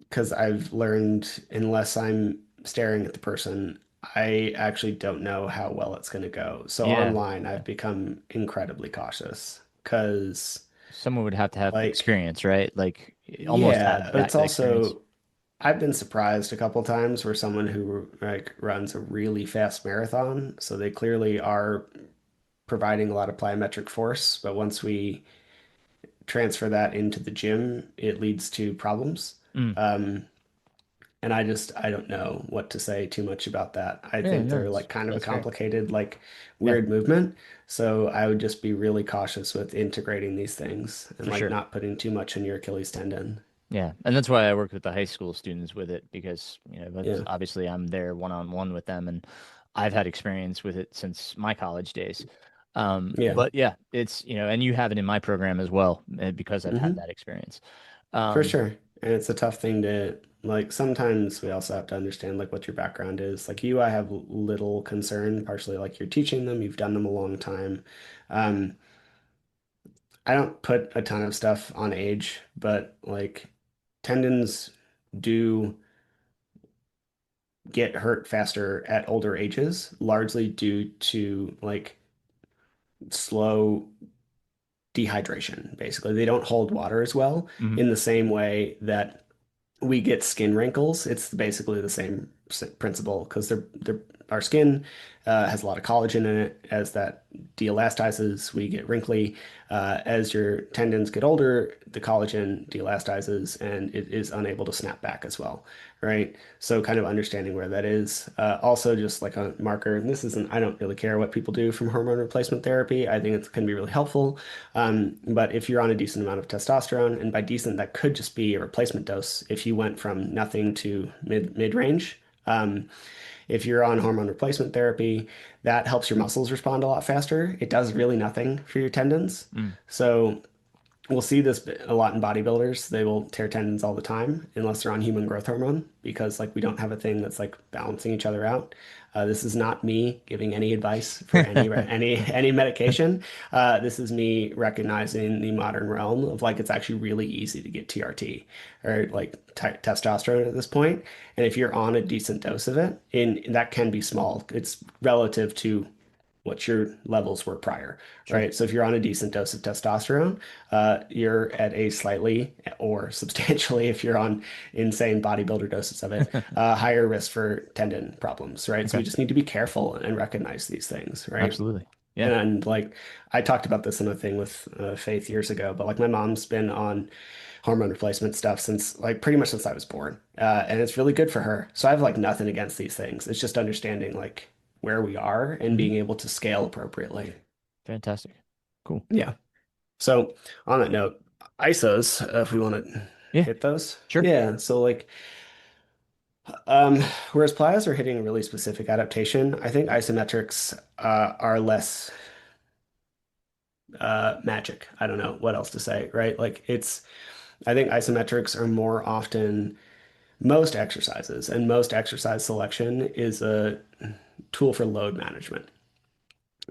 because I've learned unless I'm staring at the person, I actually don't know how well it's going to go. So Yeah, online, I've become incredibly cautious because someone would have to have like experience, right? Like almost yeah, have it's that experience. also I've been surprised a couple times where someone who like runs a really fast marathon, so they clearly are providing a lot of plyometric force, but once we transfer that into the gym, it leads to problems. Mm. Um, and I don't know what to say too much about that. I Yeah, think no, they're like kind of a that's fair. complicated, like Yeah, weird movement. So I would just be really cautious with integrating these things and for like sure. not putting too much in your Achilles tendon. Yeah, and that's why I work with the high school students with it because, that's Yeah. obviously I'm there one on one with them and I've had experience with it since my college days. Yeah. But yeah, it's, and you have it in my program as well because I've had Hmm. that experience. For Um, sure. And it's a tough thing to like sometimes we also have to understand like what your background is. Like you, I have little concern, partially like you're teaching them, you've done them a long time. Um, I don't put a ton of stuff on age, but like tendons do get hurt faster at older ages, largely due to like slow dehydration, basically. They don't hold water as well mhm, in the same way that we get skin wrinkles. It's basically the same principle because our skin has a lot of collagen in it. As that deelasticizes, we get wrinkly. As your tendons get older, the collagen deelasticizes and it is unable to snap back as well, right? So kind of understanding where that is. Also, just like a marker, and this isn't, I don't really care what people do from hormone replacement therapy. I think it can be really helpful. But if you're on a decent amount of testosterone, and by decent, that could just be a replacement dose. If you went from nothing to mid range, if you're on hormone replacement therapy, that helps your muscles respond a lot faster. It does really nothing for your tendons. mm. So we'll see this a lot in bodybuilders. They will tear tendons all the time unless they're on human growth hormone because like we don't have a thing that's like balancing each other out. This is not me giving any advice for any medication. This is me recognizing the modern realm of like it's actually really easy to get TRT or like testosterone at this point. And if you're on a decent dose of it, in that can be small. It's relative to what your levels were prior, Sure. right? So if you're on a decent dose of testosterone, you're at a slightly or substantially, if you're on insane bodybuilder doses of it, higher risk for tendon problems, right? So Okay. we just need to be careful and recognize these things, right? Absolutely. Yeah. And like I talked about this in a thing with Faith years ago, but like my mom's been on hormone replacement stuff since like pretty much since I was born. And it's really good for her. So I have like nothing against these things. It's just understanding like where we are and Hmm. being able to scale appropriately. Fantastic. Cool. Yeah. So on that note, ISOs, if we want to Yeah. hit those. Sure. Yeah. So like um, whereas plyos are hitting a really specific adaptation, I think isometrics are less magic. I don't know what else to say, right? Like it's I think isometrics are more often most exercises, and most exercise selection is a tool for load management.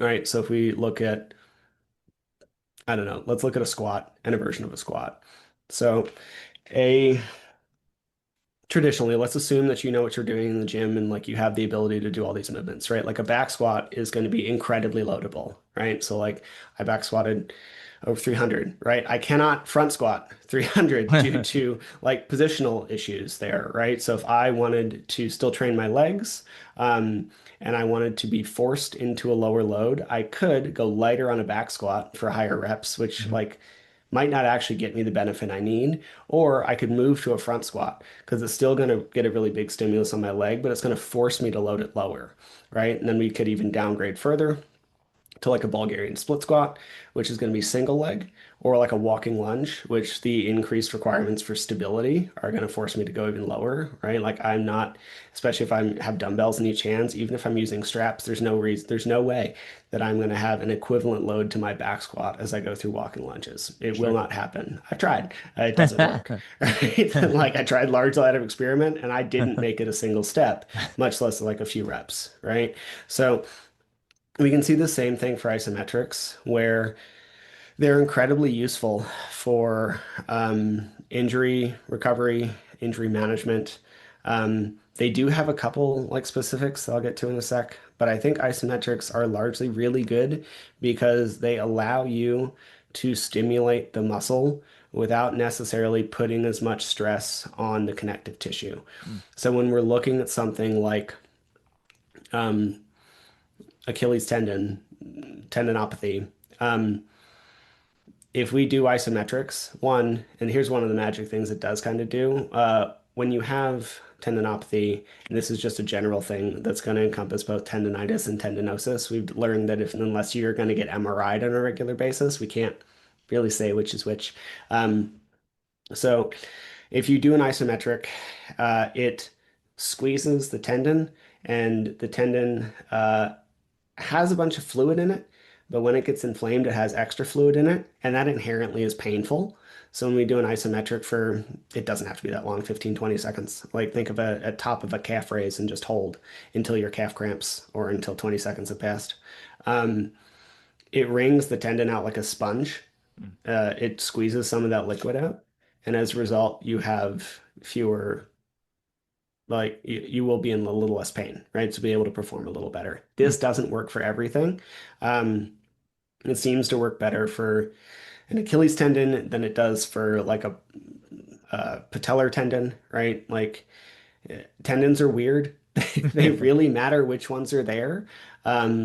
All right, so if we look at, I don't know, let's look at a squat and a version of a squat. So a traditionally, let's assume that you know what you're doing in the gym and like you have the ability to do all these movements, right? Like a back squat is going to be incredibly loadable, right? So like I back squatted over 300, right? I cannot front squat 300 due to like positional issues there, right? So if I wanted to still train my legs, and I wanted to be forced into a lower load, I could go lighter on a back squat for higher reps, which Mhm. like might not actually get me the benefit I need, or I could move to a front squat because it's still going to get a really big stimulus on my leg, but it's going to force me to load it lower, right? And then we could even downgrade further to like a Bulgarian split squat, which is going to be single leg, or like a walking lunge, which the increased requirements for stability are going to force me to go even lower, right? Like I'm not, especially if I have dumbbells in each hands, even if I'm using straps, there's no way that I'm going to have an equivalent load to my back squat as I go through walking lunges. It will Sure. not happen. I've tried. It doesn't work, right? Like I tried large ladder experiment and I didn't make it a single step, much less like a few reps, right? So we can see the same thing for isometrics, where they're incredibly useful for injury recovery, injury management. They do have a couple like specifics that I'll get to in a sec, but I think isometrics are largely really good because they allow you to stimulate the muscle without necessarily putting as much stress on the connective tissue. Mm. So when we're looking at something like um, Achilles tendinopathy, um, if we do isometrics, and here's one of the magic things it does kind of do, when you have tendinopathy, and this is just a general thing that's going to encompass both tendinitis and tendinosis, we've learned that if unless you're going to get MRI'd on a regular basis, we can't really say which is which. Um, so if you do an isometric, it squeezes the tendon, and the tendon has a bunch of fluid in it, but when it gets inflamed, it has extra fluid in it, and that inherently is painful. So when we do an isometric for, it doesn't have to be that long, 15, 20 seconds. Like think of a top of a calf raise and just hold until your calf cramps or until 20 seconds have passed. Um, it wrings the tendon out like a sponge. Mm. It squeezes some of that liquid out. And as a result, you have fewer, like you will be in a little less pain, right? To be able to perform a little better. Mm. This doesn't work for everything. Um, it seems to work better for an Achilles tendon than it does for like a patellar tendon, right? Like tendons are weird. They really matter which ones are there.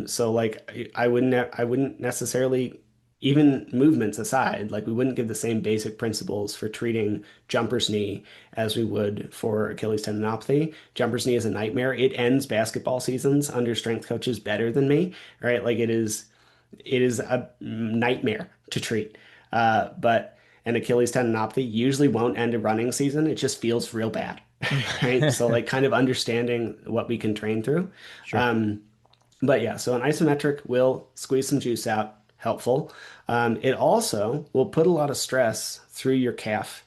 So like I wouldn't necessarily, even movements aside, like we wouldn't give the same basic principles for treating jumper's knee as we would for Achilles tendinopathy. Jumper's knee is a nightmare. It ends basketball seasons under strength coaches better than me, right? Like it is a nightmare to treat. But an Achilles tendinopathy usually won't end a running season. It just feels real bad, right? So like kind of understanding what we can train through. Sure. Um, but yeah, so an isometric will squeeze some juice out, helpful. It also will put a lot of stress through your calf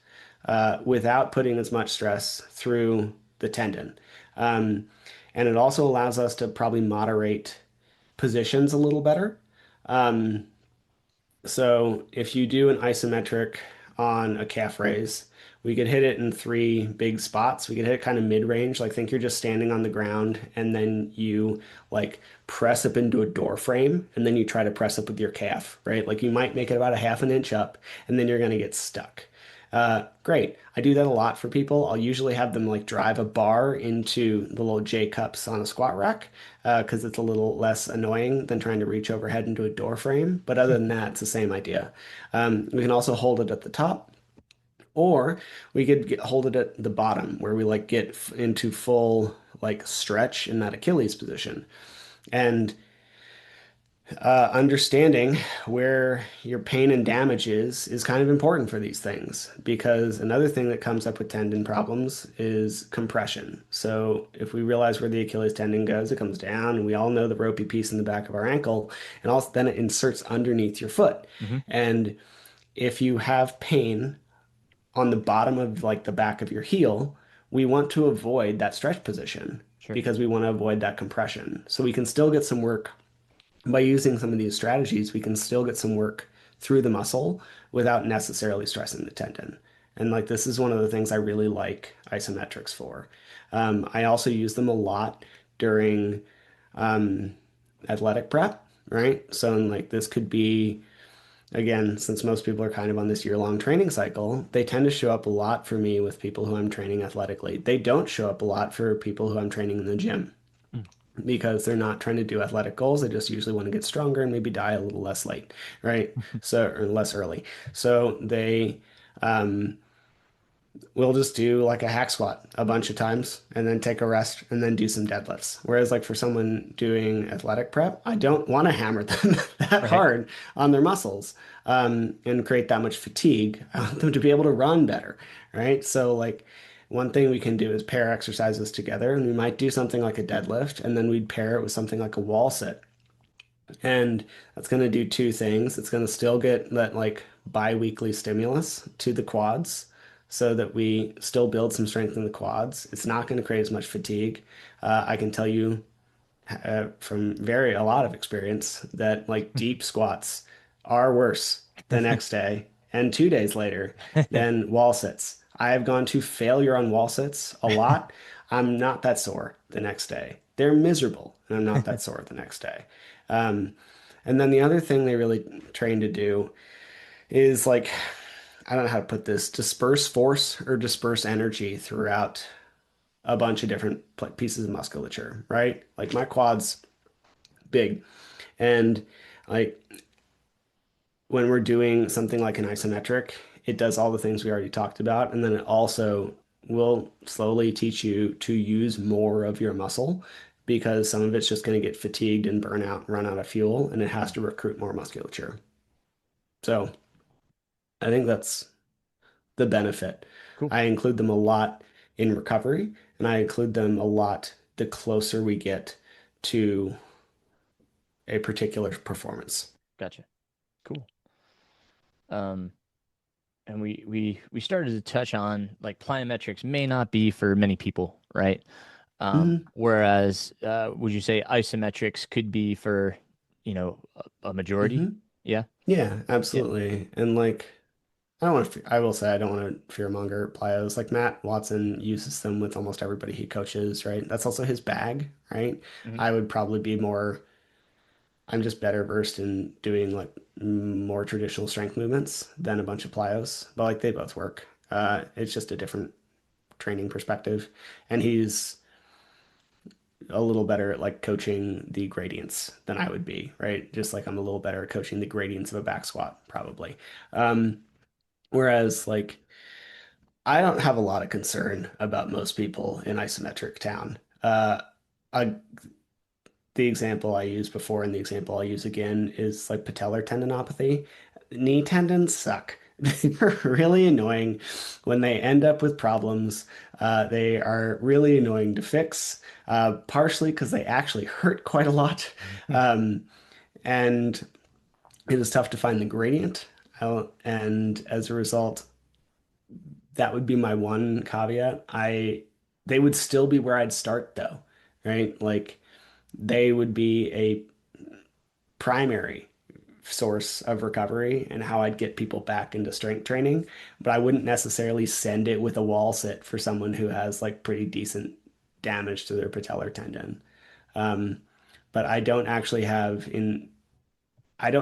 without putting as much stress through the tendon. Um, and it also allows us to probably moderate positions a little better. Um, so if you do an isometric on a calf raise, we could hit it in three big spots. We could hit it kind of mid-range, like think you're just standing on the ground and then you like press up into a door frame and then you try to press up with your calf, right? Like you might make it about a half an inch up and then you're going to get stuck. Great. I do that a lot for people. I'll usually have them like drive a bar into the little J cups on a squat rack because it's a little less annoying than trying to reach overhead into a door frame. But other than that, it's the same idea. We can also hold it at the top, or we could hold it at the bottom where we like get into full like stretch in that Achilles position. And understanding where your pain and damage is kind of important for these things because another thing that comes up with tendon problems is compression. So if we realize where the Achilles tendon goes, it comes down, and we all know the ropey piece in the back of our ankle, and also then it inserts underneath your foot. Hmm. And if you have pain on the bottom of like the back of your heel, we want to avoid that stretch position Sure. because we want to avoid that compression. So we can still get some work by using some of these strategies, we can still get some work through the muscle without necessarily stressing the tendon. And like this is one of the things I really like isometrics for. I also use them a lot during um, athletic prep, right? So like this could be, again, since most people are kind of on this year-long training cycle, they tend to show up a lot for me with people who I'm training athletically. They don't show up a lot for people who I'm training in the gym Mm. because they're not trying to do athletic goals. They just usually want to get stronger and maybe die a little less late, right? So, or less early. So they um, will just do like a hack squat a bunch of times and then take a rest and then do some deadlifts. Whereas, like for someone doing athletic prep, I don't want to hammer them that Right. hard on their muscles and create that much fatigue. I want them to be able to run better, right? So, like, one thing we can do is pair exercises together, and we might do something like a deadlift, and then we'd pair it with something like a wall sit. And that's going to do two things. It's going to still get that like bi-weekly stimulus to the quads so that we still build some strength in the quads. It's not going to create as much fatigue. I can tell you from a lot of experience that like deep squats are worse the next day and 2 days later than wall sits. I have gone to failure on wall sits a lot. I'm not that sore the next day. They're miserable, and I'm not that sore the next day. Um, and then the other thing they really train to do is like I don't know how to put this, disperse force or disperse energy throughout a bunch of different pieces of musculature, right? Like my quad's big, and like when we're doing something like an isometric, it does all the things we already talked about, and then it also will slowly teach you to use more of your muscle because some of it's just going to get fatigued and burn out, run out of fuel, and it has Mm. to recruit more musculature. So I think that's the benefit. Cool. I include them a lot in recovery, and I include them a lot the closer we get to a particular performance. Gotcha. Cool. Um, and we started to touch on like plyometrics may not be for many people, right? Hmm. Whereas, would you say isometrics could be for, a majority? Hmm. Yeah. Yeah, Yeah. absolutely. And like, I don't want to, I will say I don't want to fearmonger plyos. Like Matt Watson uses them with almost everybody he coaches, right? That's also his bag, right? Hmm. I would probably be more, I'm just better versed in doing like more traditional strength movements than a bunch of plyos, but like they both work. It's just a different training perspective. And he's a little better at like coaching the gradients than I would be, right? Just like I'm a little better at coaching the gradients of a back squat, probably. Um, Whereas like I don't have a lot of concern about most people in isometric town. I, the example I used before and the example I'll use again is like patellar tendinopathy. Knee tendons suck. They're really annoying when they end up with problems. They are really annoying to fix, partially because they actually hurt quite a lot. Um, and it is tough to find the gradient. And as a result, that would be my one caveat. They would still be where I'd start though, right? Like they would be a primary source of recovery and how I'd get people back into strength training, but I wouldn't necessarily send it with a wall sit for someone who has like pretty decent damage to their patellar tendon. Um, but I don't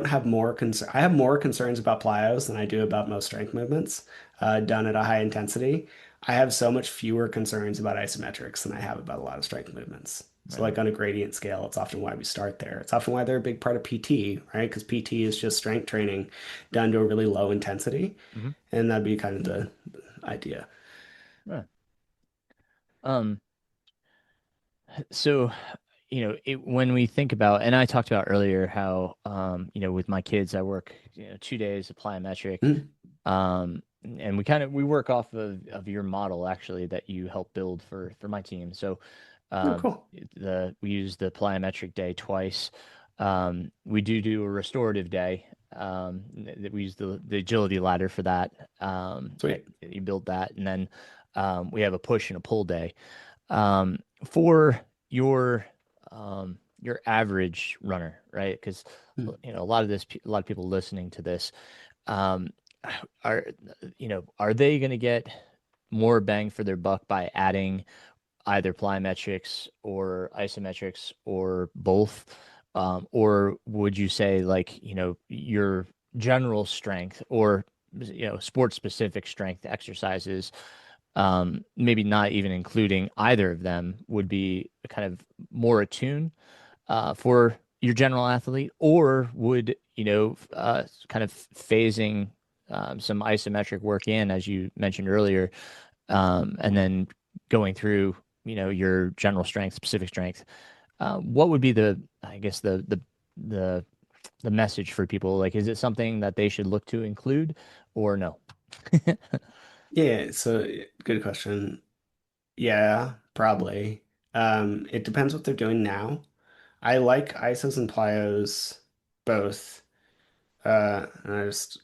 have more concern. I have more concerns about plyos than I do about most strength movements done at a high intensity. I have so much fewer concerns about isometrics than I have about a lot of strength movements. So, Right on. like on a gradient scale, it's often why we start there. It's often why they're a big part of PT, right? Because PT is just strength training done to a really low intensity, Hmm. and that'd be kind of the idea. Right. Um, so, when we think about, and I talked about earlier how, with my kids, I work, 2 days of plyometric. Mm. And we work off of your model actually that you helped build for my team. So Oh, um, cool. we use the plyometric day twice. We do a restorative day. That we use the agility ladder for that. Sweet. You build that, and then we have a push and a pull day. For your average runner, right? Because Mm. a lot of people listening to this um, are are they going to get more bang for their buck by adding either plyometrics or isometrics or both? Or would you say like, your general strength or sport specific strength exercises, maybe not even including either of them would be kind of more attuned for your general athlete, or would kind of phasing some isometric work in, as you mentioned earlier, and then going through your general strength, specific strength. What would be I guess the the message for people? Like, is it something that they should look to include, or no? Yeah, so good question. Yeah, probably. It depends what they're doing now. I like ISOs and plyos both. And I just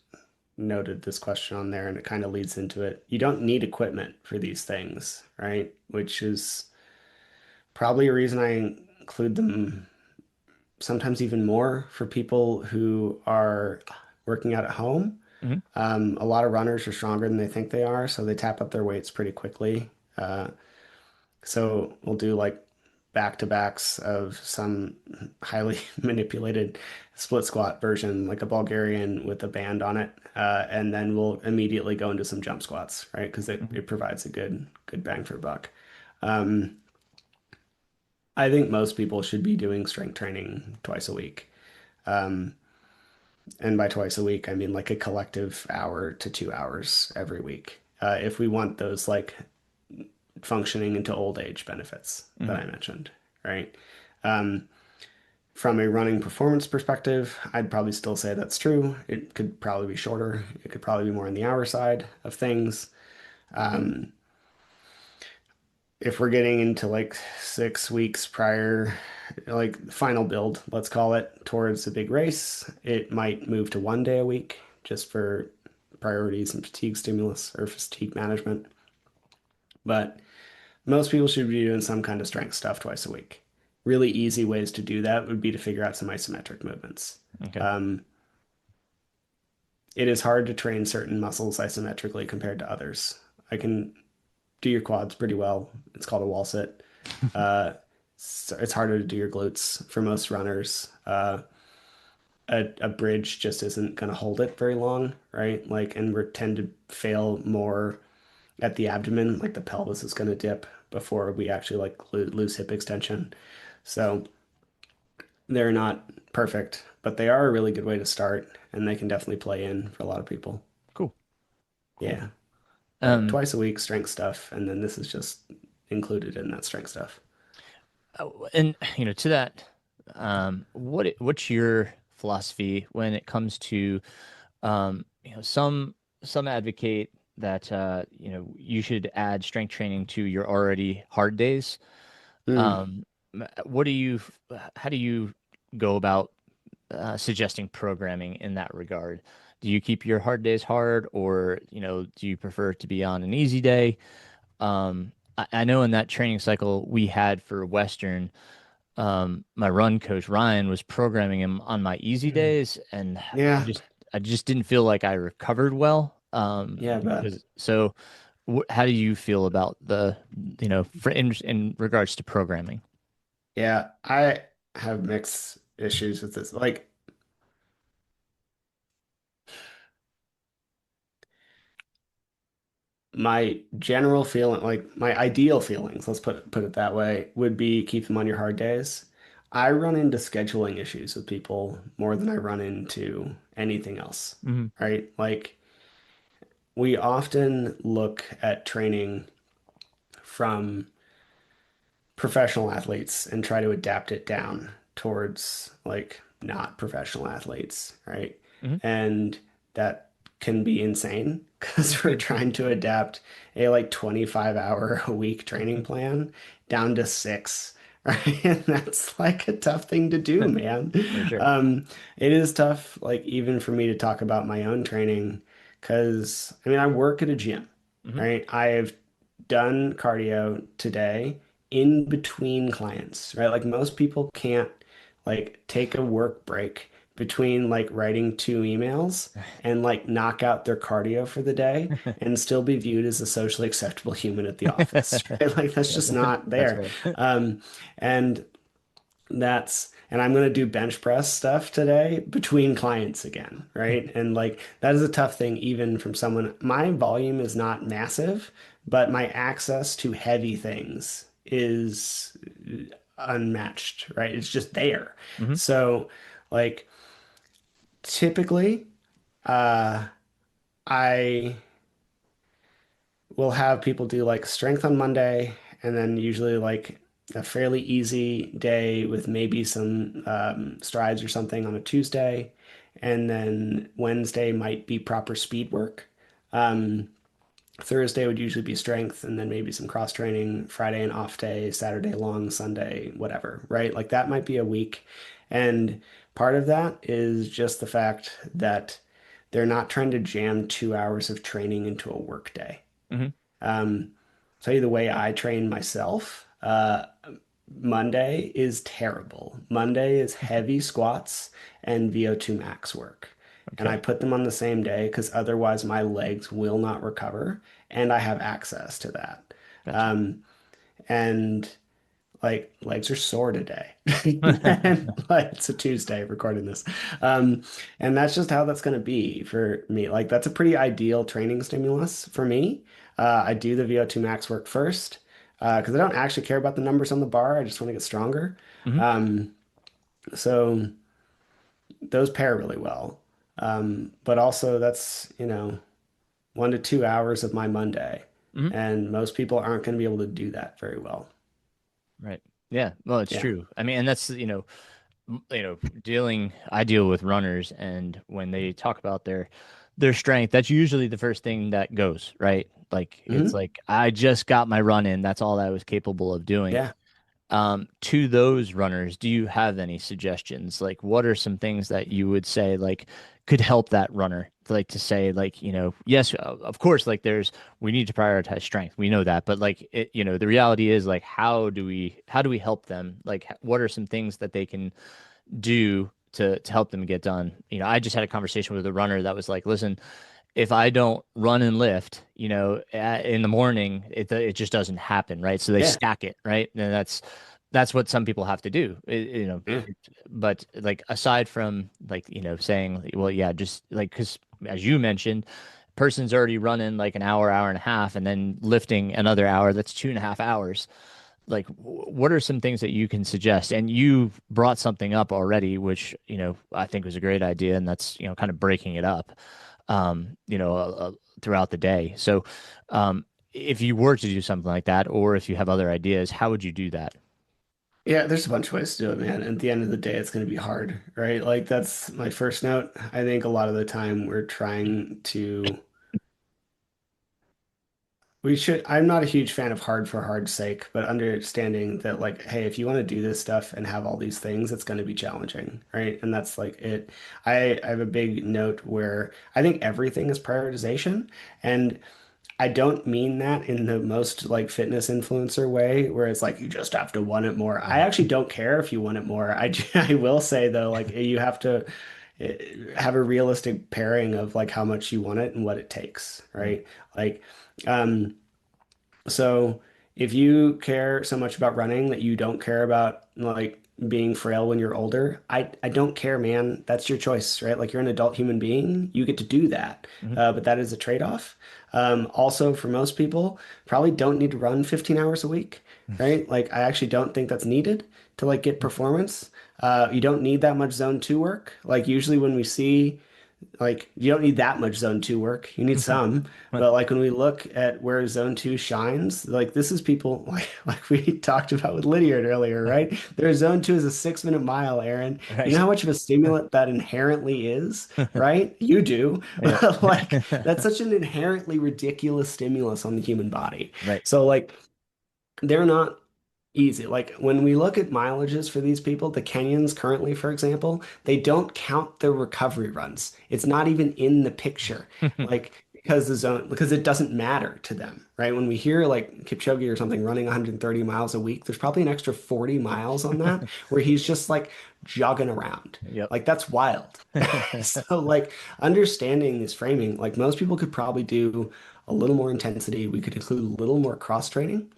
noted this question on there and it kind of leads into it. You don't need equipment for these things, right? Which is probably a reason I include them sometimes even more for people who are working out at home. Hmm. A lot of runners are stronger than they think they are, so they tap up their weights pretty quickly. So we'll do like back-to-backs of some highly manipulated split squat version, like a Bulgarian with a band on it, and then we'll immediately go into some jump squats, right? Because Hmm. it provides a good bang for buck. Um, I think most people should be doing strength training twice a week. Um, and by twice a week, I mean like a collective hour to 2 hours every week. If we want those like functioning into old age benefits that Hmm. I mentioned, right? Um, from a running performance perspective, I'd probably still say that's true. It could probably be shorter. It could probably be more on the hour side of things. Um, if we're getting into like 6 weeks prior, like final build, let's call it, towards a big race, it might move to 1 day a week just for priorities and fatigue stimulus or fatigue management. But most people should be doing some kind of strength stuff twice a week. Really easy ways to do that would be to figure out some isometric movements. Okay. Um, it is hard to train certain muscles isometrically compared to others. I can do your quads pretty well. It's called a wall sit. Uh, it's harder to do your glutes for most runners. A bridge just isn't going to hold it very long, right? Like, and we tend to fail more at the abdomen. Like the pelvis is going to dip before we actually like lose hip extension. So they're not perfect, but they are a really good way to start, and they can definitely play in for a lot of people. Cool. Cool. Yeah, but Um, twice a week strength stuff, and then this is just included in that strength stuff. and to that, what's your philosophy when it comes to, some advocate that you should add strength training to your already hard days. Mm, Um, what do you, how do you go about suggesting programming in that regard? Do you keep your hard days hard, or do you prefer to be on an easy day? I know in that training cycle we had for Western, my run coach Ryan was programming him on my easy days, and I yeah, just I just didn't feel like I recovered well. yeah, but Because so, how do you feel about the in regards to programming? yeah, I have mixed issues with this. Like my general feeling, like my ideal feelings, let's put it that way, would be keep them on your hard days. I run into scheduling issues with people more than I run into anything else, Hmm. right? Like we often look at training from professional athletes and try to adapt it down towards like not professional athletes, right? Hmm. And that can be insane because we're trying to adapt a like 25-hour a week training plan down to six. Right. And that's like a tough thing to do, man. For sure. Um, it is tough, like even for me to talk about my own training, because I mean, I work at a gym, Hmm. right? I have done cardio today in between clients, right? Like most people can't like take a work break between like writing 2 emails and like knock out their cardio for the day and still be viewed as a socially acceptable human at the office, right? Like that's Yeah, just not that's there. fair. Um, and and I'm going to do bench press stuff today between clients again, right? And like that is a tough thing, even from someone. My volume is not massive, but my access to heavy things is unmatched, right? It's just there. Hmm. So, like, typically, uh, I we'll have people do like strength on Monday and then usually like a fairly easy day with maybe some strides or something on a Tuesday. And then Wednesday might be proper speed work. Um, Thursday would usually be strength and then maybe some cross training, Friday an off day, Saturday long, Sunday, whatever, right? Like that might be a week. And part of that is just the fact that they're not trying to jam 2 hours of training into a work day. Hmm. Um, tell you the way I train myself. Monday is terrible. Monday is heavy squats and VO2 max work. And I Okay. put them on the same day because otherwise my legs will not recover and I have access to that. Gotcha. Um, and like legs are sore today. And like it's a Tuesday recording this. Um, and that's just how that's going to be for me. Like that's a pretty ideal training stimulus for me. I do the VO2 max work first because I don't actually care about the numbers on the bar. I just want to get stronger. Hmm. Um, so those pair really well. But also that's, 1 to 2 hours of my Monday. Hmm. And most people aren't going to be able to do that very well. Right. Yeah. Well, it's Yeah. true. I mean, and that's, I deal with runners, and when they talk about their strength, that's usually the first thing that goes, right? Like it's Hmm. like I just got my run in. That's all I was capable of doing. Yeah. To those runners, do you have any suggestions? Like, what are some things that you would say like could help that runner? Like to say, like, yes, of course, like we need to prioritize strength. We know that, but like the reality is like, how do we help them? Like, what are some things that they can do to help them get done? I just had a conversation with a runner that was like, listen, if I don't run and lift, in the morning, it just doesn't happen, right? So they Yeah. stack it, right? And that's what some people have to do, Yeah. but like aside from like saying, well, yeah, just like because as you mentioned, person's already running like an hour, hour and a half, and then lifting another hour. That's 2.5 hours. Like, what are some things that you can suggest? And you brought something up already, which I think was a great idea, and that's kind of breaking it up throughout the day. So, if you were to do something like that, or if you have other ideas, how would you do that? Yeah, there's a bunch of ways to do it, man. At the end of the day, it's going to be hard, right? Like that's my first note. I think a lot of the time I'm not a huge fan of hard for hard's sake, but understanding that like, hey, if you want to do this stuff and have all these things, it's going to be challenging, right? And that's like it. I have a big note where I think everything is prioritization. And I don't mean that in the most like fitness influencer way, where it's like you just have to want it more. I actually don't care if you want it more. I will say though, like you have to have a realistic pairing of like how much you want it and what it takes, Mhm. right? Like, um, so if you care so much about running that you don't care about like being frail when you're older, I don't care, man. That's your choice, right? Like you're an adult human being, you get to do that. Mhm. But that is a trade-off. Also, for most people, probably don't need to run 15 hours a week, right? Like I actually don't think that's needed to like get performance. You don't need that much zone two work. Like usually when we see like you don't need that much zone two work. You need some. But like when we look at where zone two shines, like this is people like we talked about with Lydiard earlier, right? Their zone two is a 6 minute mile, Aaron. You know Right. how much of a stimulant that inherently is, right? You do. Yep. But like that's such an inherently ridiculous stimulus on the human body. Right. So like they're not easy. Like when we look at mileages for these people, the Kenyans currently, for example, they don't count their recovery runs. It's not even in the picture. Like because it doesn't matter to them, right? When we hear like Kipchoge or something running 130 miles a week, there's probably an extra 40 miles on that where he's just like jogging around. Yep. Like that's wild. So like understanding this framing, like most people could probably do a little more intensity. We could include a little more cross training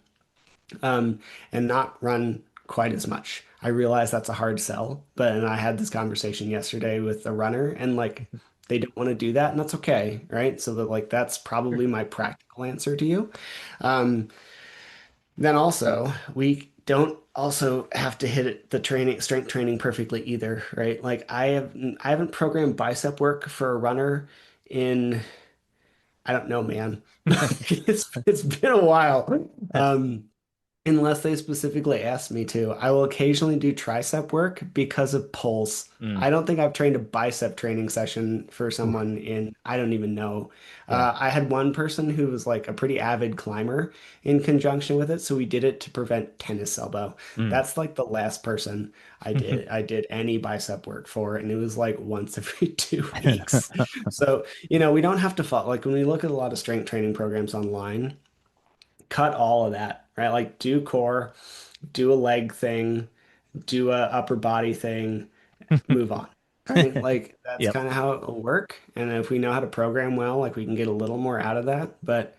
and not run quite as much. I realize that's a hard sell, but and I had this conversation yesterday with a runner, and like they don't want to do that, and that's okay, right? So that like that's Sure. probably my practical answer to you. Um, then also we don't also have to hit the training strength training perfectly either, right? Like I haven't programmed bicep work for a runner in I don't know, man. It's been a while. Unless they specifically ask me to. I will occasionally do tricep work because of pulls. Mm. I don't think I've trained a bicep training session for Oof. someone in, I don't even know. Yeah. I had one person who was like a pretty avid climber in conjunction with it, so we did it to prevent tennis elbow. Mm. That's like the last person I did any bicep work for, and it was like once every 2 weeks. So, we don't have to follow, like when we look at a lot of strength training programs online, cut all of that, right? Like do core, do a leg thing, do a upper body thing, move on. Right? Like that's Yep. kind of how it'll work. And if we know how to program well, like we can get a little more out of that. But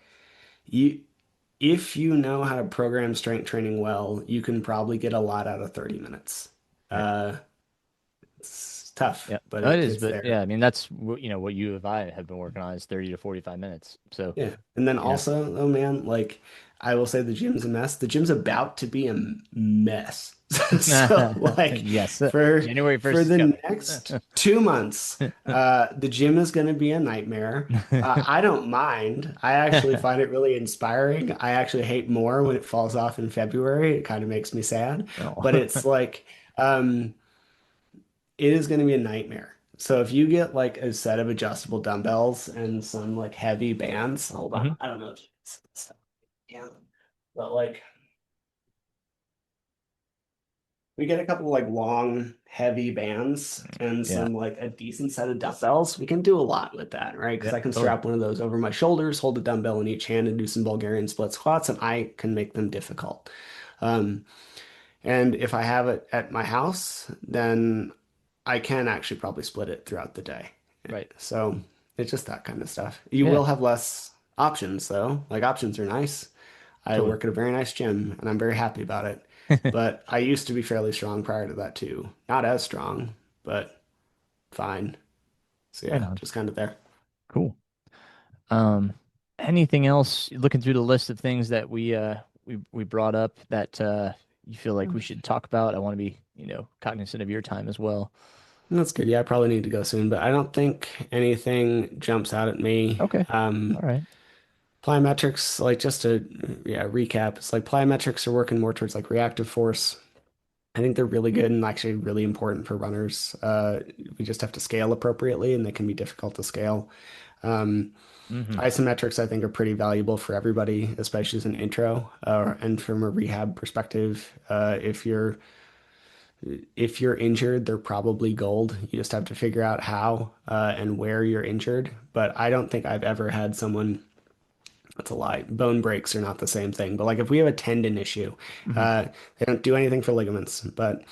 you if you know how to program strength training well, you can probably get a lot out of 30 minutes. Yeah. Uh, it's tough, Yeah. but It is, it's but there. yeah, I mean that's what you and I have been working on is 30 to 45 minutes. So, Yeah. And then you know. also, oh man, like I will say the gym's a mess. The gym's about to be a mess. So like Yes. January for 1st is the coming. next 2 months, the gym is going to be a nightmare. I don't mind. I actually find it really inspiring. I actually hate more when it falls off in February. It kind of makes me sad, but Oh. it's like it is going to be a nightmare. So if you get like a set of adjustable dumbbells and some like heavy bands, hold on, Mhm. I don't know. Yeah, but like we get a couple like long, heavy bands and Yeah. some like a decent set of dumbbells. We can do a lot with that, right? Because Yeah, I can totally. strap one of those over my shoulders, hold a dumbbell in each hand, and do some Bulgarian split squats, and I can make them difficult. Um, and if I have it at my house, then I can actually probably split it throughout the day. Right. So it's just that kind of stuff. You Yeah, will have less options though. Like options are nice. I totally. work at a very nice gym and I'm very happy about it. But I used to be fairly strong prior to that too. Not as strong, but fine. So Right yeah, on. just kind of there. Cool. Um, Anything else looking through the list of things that we brought up that you feel like we should talk about? I want to be, cognizant of your time as well. That's good. Yeah, I probably need to go soon, but I don't think anything jumps out at me. Okay. All right. Plyometrics, like just to yeah, recap, it's like plyometrics are working more towards like reactive force. I think they're really good and actually really important for runners. We just have to scale appropriately, and they can be difficult to scale. Um, Mm-hmm. Isometrics, I think, are pretty valuable for everybody, especially as an intro and from a rehab perspective. If you're injured, they're probably gold. You just have to figure out how and where you're injured. But I don't think I've ever had someone. That's a lie. Bone breaks are not the same thing. But like if we have a tendon issue, Hmm. uh, they don't do anything for ligaments. But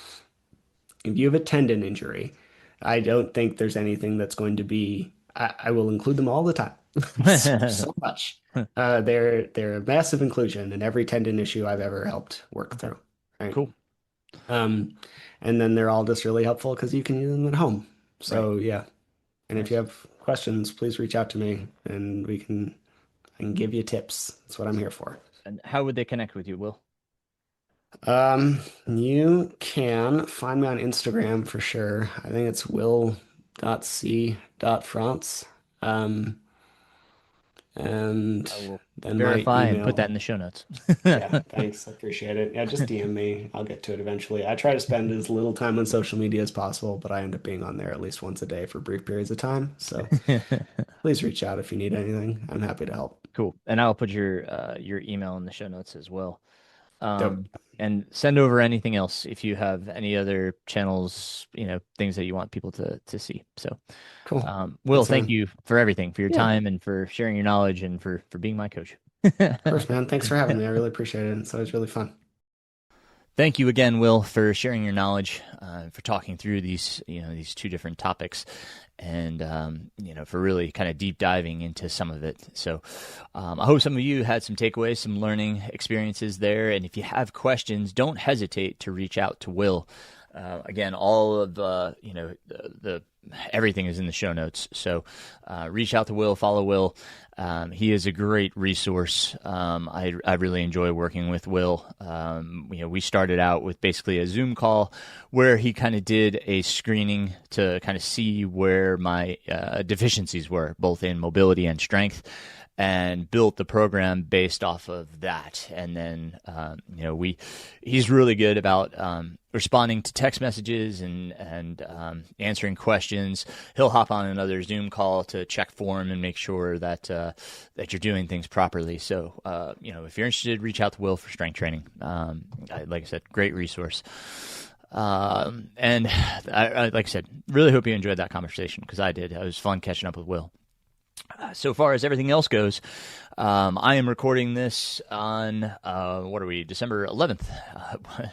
if you have a tendon injury, I don't think there's anything that's going to be. I will include them all the time. There's so much. They're a massive inclusion in every tendon issue I've ever helped work Okay. through. Right. Cool. Um, and then they're all just really helpful because you can use them at home. Right. So yeah. And if you Nice. have questions, please reach out to me and I can give you tips. That's what I'm here for. And how would they connect with you, Will? You can find me on Instagram for sure. I think it's will.c.frantz. Um, and I will then my verify and put that email. in the show notes. Yeah, thanks. I appreciate it. Yeah, just DM me. I'll get to it eventually. I try to spend as little time on social media as possible, but I end up being on there at least once a day for brief periods of time. So please reach out if you need anything. I'm happy to help. Cool. And I'll put your email in the show notes as well. Dope. And send over anything else if you have any other channels, things that you want people to see. So, Cool. Will, That's thank you for everything, for your yeah, time and for sharing your knowledge and for being my coach. of course, man. Thanks for having me. I really appreciate it. It's always really fun. Thank you again, Will, for sharing your knowledge, for talking through these two different topics, and for really kind of deep diving into some of it. So, I hope some of you had some takeaways, some learning experiences there. And if you have questions, don't hesitate to reach out to Will. Again, all of the everything is in the show notes. So reach out to Will, follow Will. He is a great resource. I really enjoy working with Will. We started out with basically a Zoom call where he kind of did a screening to kind of see where my deficiencies were, both in mobility and strength, and built the program based off of that. And then, he's really good about responding to text messages and answering questions. He'll hop on another Zoom call to check form and make sure that that you're doing things properly. So, if you're interested, reach out to Will for strength training. Like I said, great resource. And like I said, really hope you enjoyed that conversation because I did. It was fun catching up with Will. So far as everything else goes, I am recording this on, what are we, December 11th.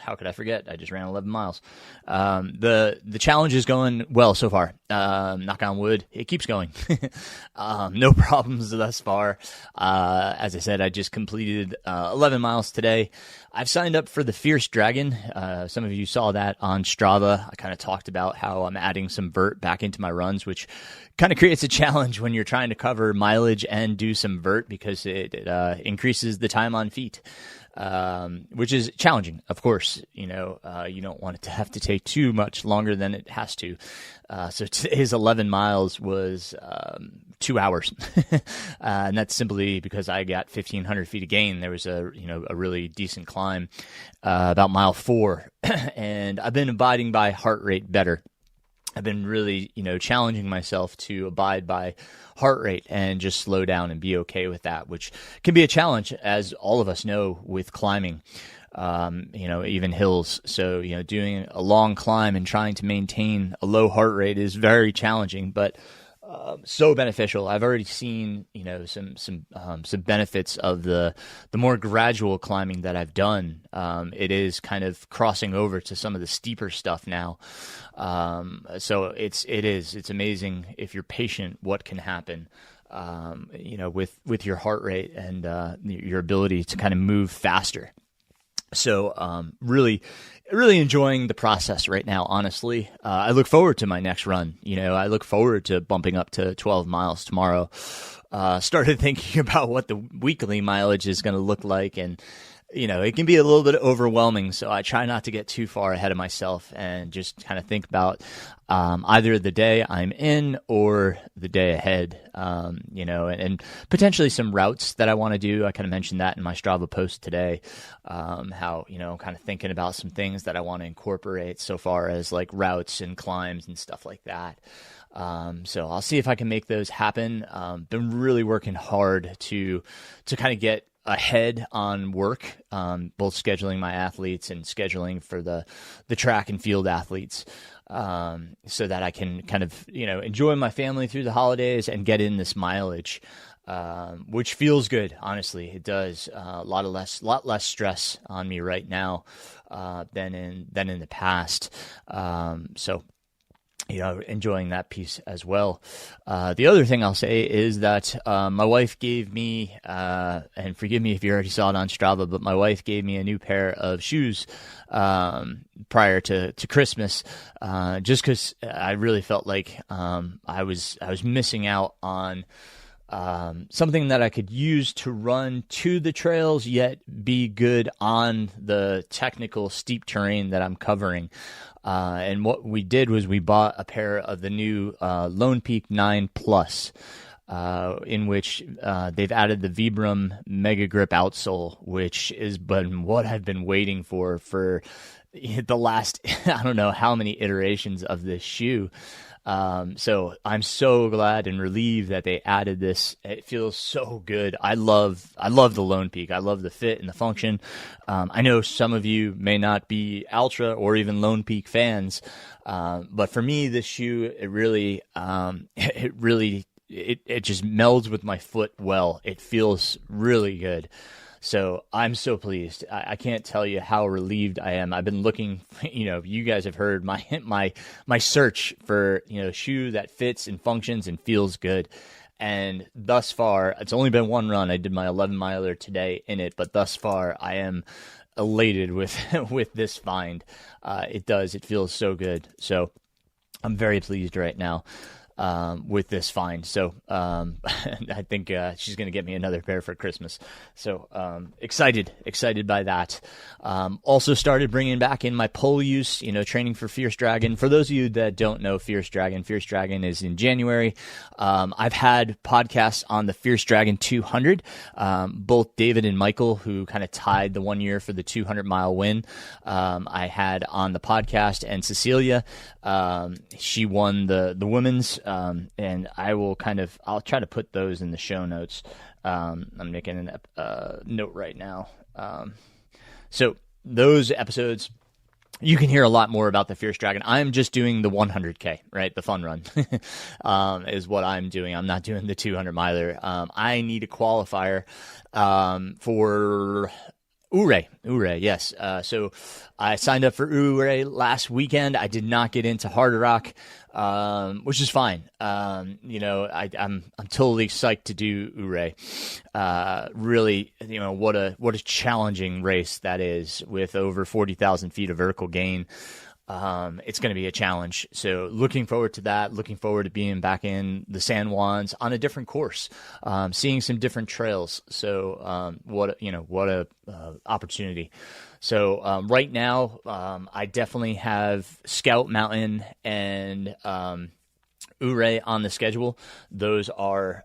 How could I forget? I just ran 11 miles. The challenge is going well so far. Knock on wood, it keeps going. No problems thus far. As I said, I just completed 11 miles today. I've signed up for the Fierce Dragon. Some of you saw that on Strava. I kind of talked about how I'm adding some vert back into my runs, which kind of creates a challenge when you're trying to cover mileage and do some vert because it increases the time on feet, which is challenging. Of course, you don't want it to have to take too much longer than it has to. So today's 11 miles was 2 hours, and that's simply because I got 1,500 feet of gain. There was a really decent climb about mile 4, and I've been abiding by heart rate better. I've been really, challenging myself to abide by heart rate and just slow down and be okay with that, which can be a challenge, as all of us know, with climbing, even hills. So, doing a long climb and trying to maintain a low heart rate is very challenging, but so beneficial. I've already seen, some benefits of the more gradual climbing that I've done. It is kind of crossing over to some of the steeper stuff now. So it's amazing if you're patient what can happen, with your heart rate and your ability to kind of move faster. So really enjoying the process right now, honestly. I look forward to my next run. I look forward to bumping up to 12 miles tomorrow. Started thinking about what the weekly mileage is going to look like, and it can be a little bit overwhelming, so I try not to get too far ahead of myself and just kind of think about either the day I'm in or the day ahead, and potentially some routes that I want to do. I kind of mentioned that in my Strava post today, how, kind of thinking about some things that I want to incorporate so far as like routes and climbs and stuff like that. So I'll see if I can make those happen. Been really working hard to kind of get ahead on work, both scheduling my athletes and scheduling for the track and field athletes, so that I can kind of, enjoy my family through the holidays and get in this mileage, which feels good. Honestly, it does. A lot less stress on me right now, than in the past. So, enjoying that piece as well. The other thing I'll say is that my wife gave me, and forgive me if you already saw it on Strava, but my wife gave me a new pair of shoes prior to Christmas, just because I really felt like I was missing out on something that I could use to run to the trails, yet be good on the technical steep terrain that I'm covering. And what we did was we bought a pair of the new Lone Peak 9 Plus, in which they've added the Vibram Mega Grip outsole, which is what I've been waiting for the last, I don't know how many iterations of this shoe. So I'm so glad and relieved that they added this. It feels so good. I love the Lone Peak. I love the fit and the function. I know some of you may not be Ultra or even Lone Peak fans, but for me, this shoe, it really just melds with my foot well. It feels really good. So I'm so pleased. I can't tell you how relieved I am. I've been looking, you guys have heard my search for, shoe that fits and functions and feels good. And thus far, it's only been one run. I did my 11 miler today in it, but thus far I am elated with this find. It feels so good. So I'm very pleased right now with this find. So I think she's going to get me another pair for Christmas. So excited by that. Also started bringing back in my pole use, training for Fierce Dragon. For those of you that don't know Fierce Dragon is in January. I've had podcasts on the Fierce Dragon 200. Both David and Michael, who kind of tied the 1 year for the 200-mile win, I had on the podcast, and Cecilia, she won the women's, and I'll try to put those in the show notes. I'm making a note right now. So those episodes you can hear a lot more about the Fierce Dragon. I'm just doing the 100K, right? The fun run is what I'm doing. I'm not doing the 200 miler. I need a qualifier for Ouray, yes. So I signed up for Ouray last weekend. I did not get into Hard Rock, which is fine. I'm totally psyched to do Ouray. Really, what a challenging race that is, with over 40,000 feet of vertical gain. It's going to be a challenge. So looking forward to that, looking forward to being back in the San Juans on a different course, seeing some different trails. So, what a opportunity. So, right now, I definitely have Scout Mountain and, Ouray on the schedule. Those are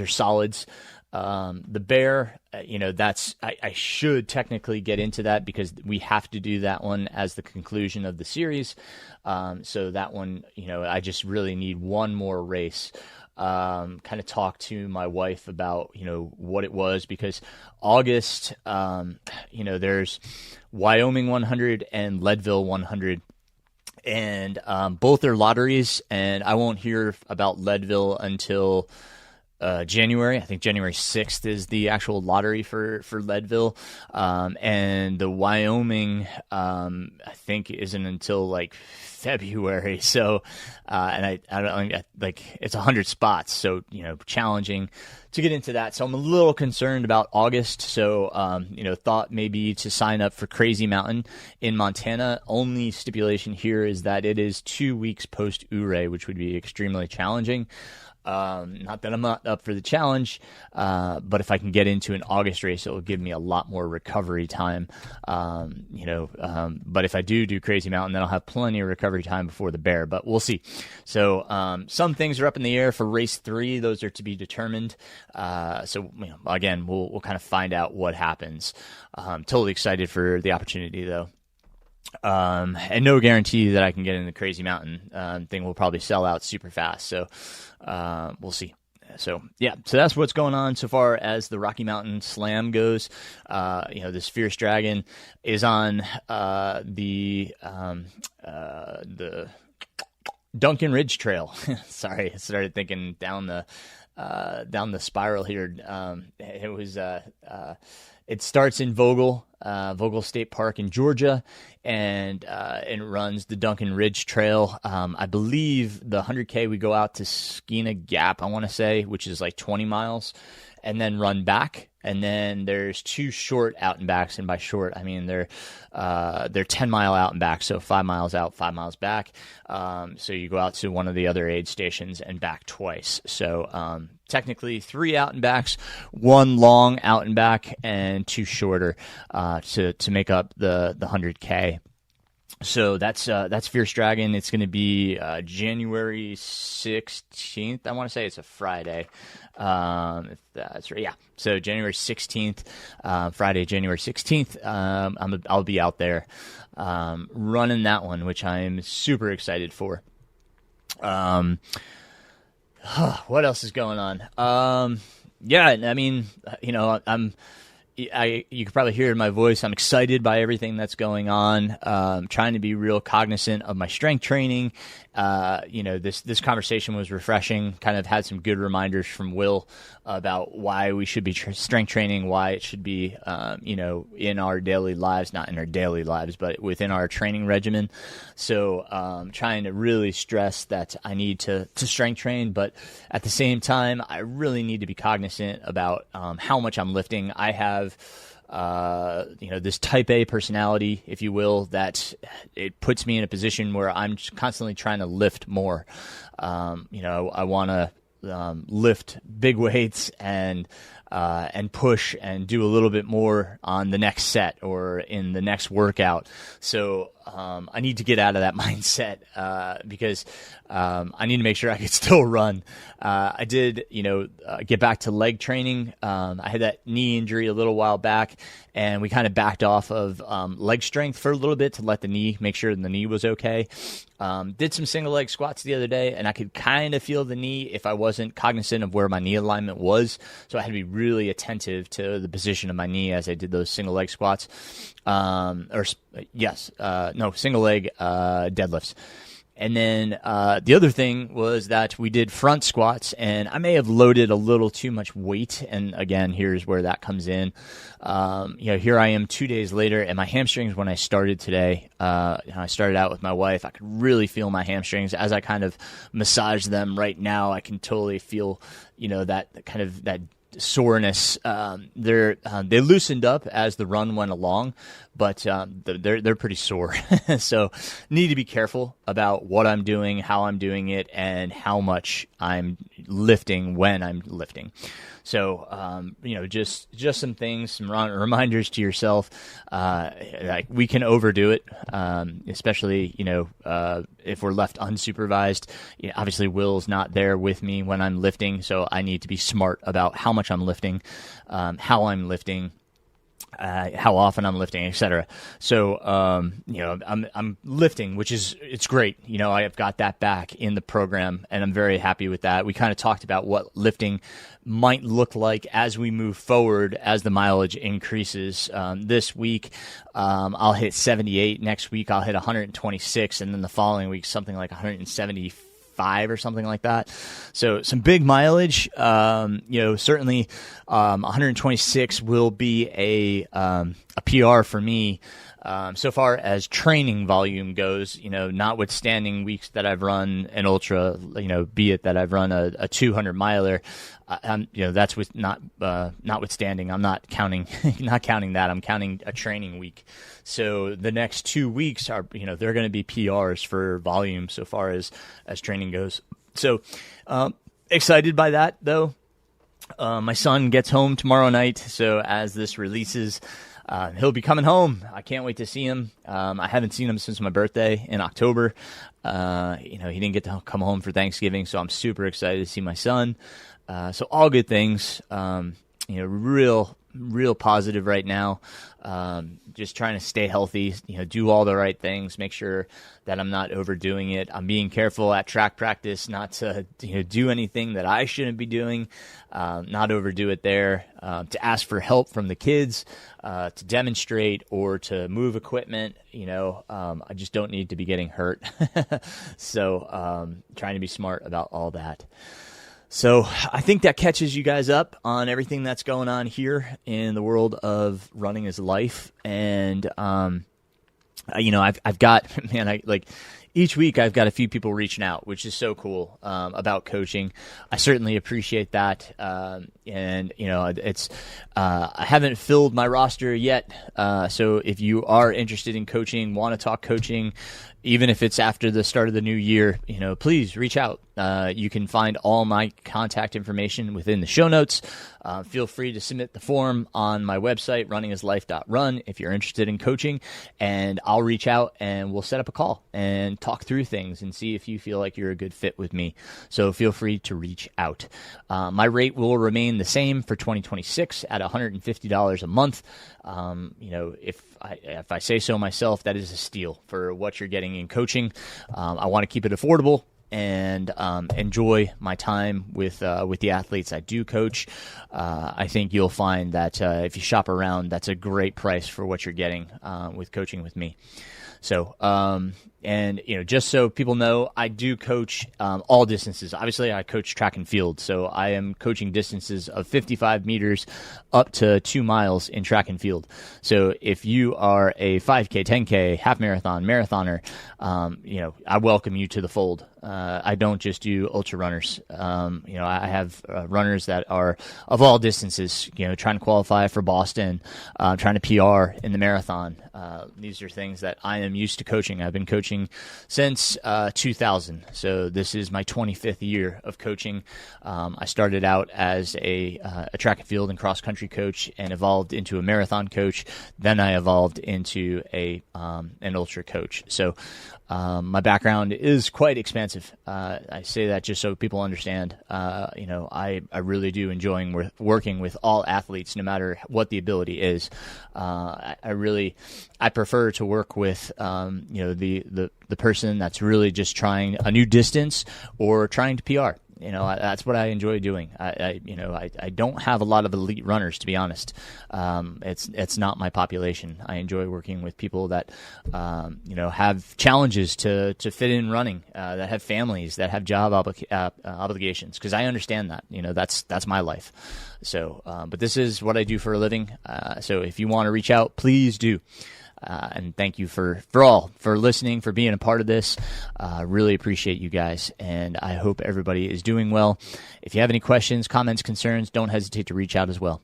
solids. The Bear, I should technically get into that because we have to do that one as the conclusion of the series. So that one, I just really need one more race. Kind of talk to my wife about, what it was, because August, there's Wyoming 100 and Leadville 100. And both are lotteries, and I won't hear about Leadville until January. I think January 6th is the actual lottery for Leadville. And the Wyoming, I think, isn't until like February. So, and I don't like, it's 100 spots. So, challenging to get into that. So I'm a little concerned about August. So, thought maybe to sign up for Crazy Mountain in Montana. Only stipulation here is that it is 2 weeks post Ouray, which would be extremely challenging. Not that I'm not up for the challenge, but if I can get into an August race, it will give me a lot more recovery time. But if I do Crazy Mountain, then I'll have plenty of recovery time before the Bear, but we'll see. So, some things are up in the air for race 3. Those are to be determined. So, again, we'll kind of find out what happens. Totally excited for the opportunity though. And no guarantee that I can get in the Crazy Mountain. Thing will probably sell out super fast. So, we'll see. So that's what's going on so far as the Rocky Mountain Slam goes. This Fierce Dragon is on, the Duncan Ridge Trail. Sorry, I started thinking down the spiral here. It starts in Vogel State Park in Georgia, and it runs the Duncan Ridge Trail. I believe the 100K we go out to Skeena Gap, I want to say, which is like 20 miles, and then run back. And then there's 2 short out and backs, and by short I mean they're 10-mile out and back, so 5 miles out, 5 miles back. So you go out to one of the other aid stations and back twice. So technically 3 out and backs, 1 long out and back, and 2 shorter to make up the 100K. So that's Fierce Dragon. It's going to be January 16th. I want to say it's a Friday. If that's right. Yeah. So January 16th, Friday, January 16th. I'll be out there running that one, which I'm super excited for. What else is going on? Yeah, I mean, you could probably hear it in my voice. I'm excited by everything that's going on. Trying to be real cognizant of my strength training. This conversation was refreshing. Kind of had some good reminders from Will about why we should be strength training, why it should be, in our daily lives, not in our daily lives, but within our training regimen. So, trying to really stress that I need to strength train, but at the same time, I really need to be cognizant about how much I'm lifting. I have this type A personality, if you will, that it puts me in a position where I'm constantly trying to lift more. I want to lift big weights and push and do a little bit more on the next set or in the next workout. So I need to get out of that mindset because I need to make sure I can still run. I did, get back to leg training. I had that knee injury a little while back, and we kind of backed off of leg strength for a little bit to let the knee, make sure the knee was okay. Did some single leg squats the other day, and I could kind of feel the knee if I wasn't cognizant of where my knee alignment was. So I had to be really attentive to the position of my knee as I did those single leg squats. Single leg deadlifts. And then the other thing was that we did front squats, and I may have loaded a little too much weight. And again, here's where that comes in. Here I am 2 days later, and my hamstrings, when I started today, I started out with my wife, I could really feel my hamstrings as I kind of massage them right now. I can totally feel, that kind of that soreness. They loosened up as the run went along, but they're pretty sore. So need to be careful about what I'm doing, how I'm doing it, and how much I'm lifting when I'm lifting. So, just some things, some reminders to yourself. Like we can overdo it, especially, if we're left unsupervised. Obviously, Will's not there with me when I'm lifting, so I need to be smart about how much I'm lifting, how I'm lifting, how often I'm lifting, etc. So, I'm lifting, it's great. I've got that back in the program, and I'm very happy with that. We kind of talked about what lifting might look like as we move forward, as the mileage increases. This week, I'll hit 78. Next week, I'll hit 126, and then the following week, something like 175 or something like that. So some big mileage. Certainly 126 will be a PR for me. So far as training volume goes, notwithstanding weeks that I've run an ultra, be it that I've run a 200 miler, that's notwithstanding. I'm not counting that. I'm counting a training week. So the next 2 weeks are, they're going to be PRs for volume so far as training goes. So, excited by that though. My son gets home tomorrow night. So as this releases, he'll be coming home. I can't wait to see him. I haven't seen him since my birthday in October. He didn't get to come home for Thanksgiving, so I'm super excited to see my son. So all good things. Real positive right now. Just trying to stay healthy, do all the right things, make sure that I'm not overdoing it. I'm being careful at track practice not to do anything that I shouldn't be doing, not overdo it there, to ask for help from the kids, to demonstrate or to move equipment. I just don't need to be getting hurt. So trying to be smart about all that. So I think that catches you guys up on everything that's going on here in the world of running is life. And, I've got, each week I've got a few people reaching out, which is so cool, about coaching. I certainly appreciate that. It's, I haven't filled my roster yet. So if you are interested in coaching, want to talk coaching, even if it's after the start of the new year, please reach out. You can find all my contact information within the show notes. Feel free to submit the form on my website, runningislife.run, if you're interested in coaching, and I'll reach out and we'll set up a call and talk through things and see if you feel like you're a good fit with me. So feel free to reach out. My rate will remain the same for 2026 at $150 a month. If I say so myself, that is a steal for what you're getting in coaching. I want to keep it affordable and enjoy my time with the athletes I do coach. I think you'll find that if you shop around, that's a great price for what you're getting with coaching with me. So, just so people know, I do coach all distances. Obviously, I coach track and field, so I am coaching distances of 55 meters up to 2 miles in track and field. So if you are a 5K, 10K, half marathon, marathoner, I welcome you to the fold. I don't just do ultra runners. I have runners that are of all distances, trying to qualify for Boston, trying to PR in the marathon. These are things that I am used to coaching. I've been coaching since 2000. So this is my 25th year of coaching. I started out as a track and field and cross country coach and evolved into a marathon coach. Then I evolved into an ultra coach. So my background is quite expansive. I say that just so people understand. I really do enjoy working with all athletes, no matter what the ability is. I prefer to work with the person that's really just trying a new distance or trying to PR. that's what I enjoy doing. I don't have a lot of elite runners, to be honest. It's not my population. I enjoy working with people that, have challenges to fit in running, that have families, that have job obligations. Because I understand that. That's my life. So, but this is what I do for a living. So if you want to reach out, please do. And thank you for listening, for being a part of this. Really appreciate you guys, and I hope everybody is doing well. If you have any questions, comments, concerns, don't hesitate to reach out as well.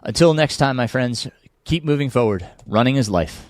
Until next time, my friends, keep moving forward. Running is life.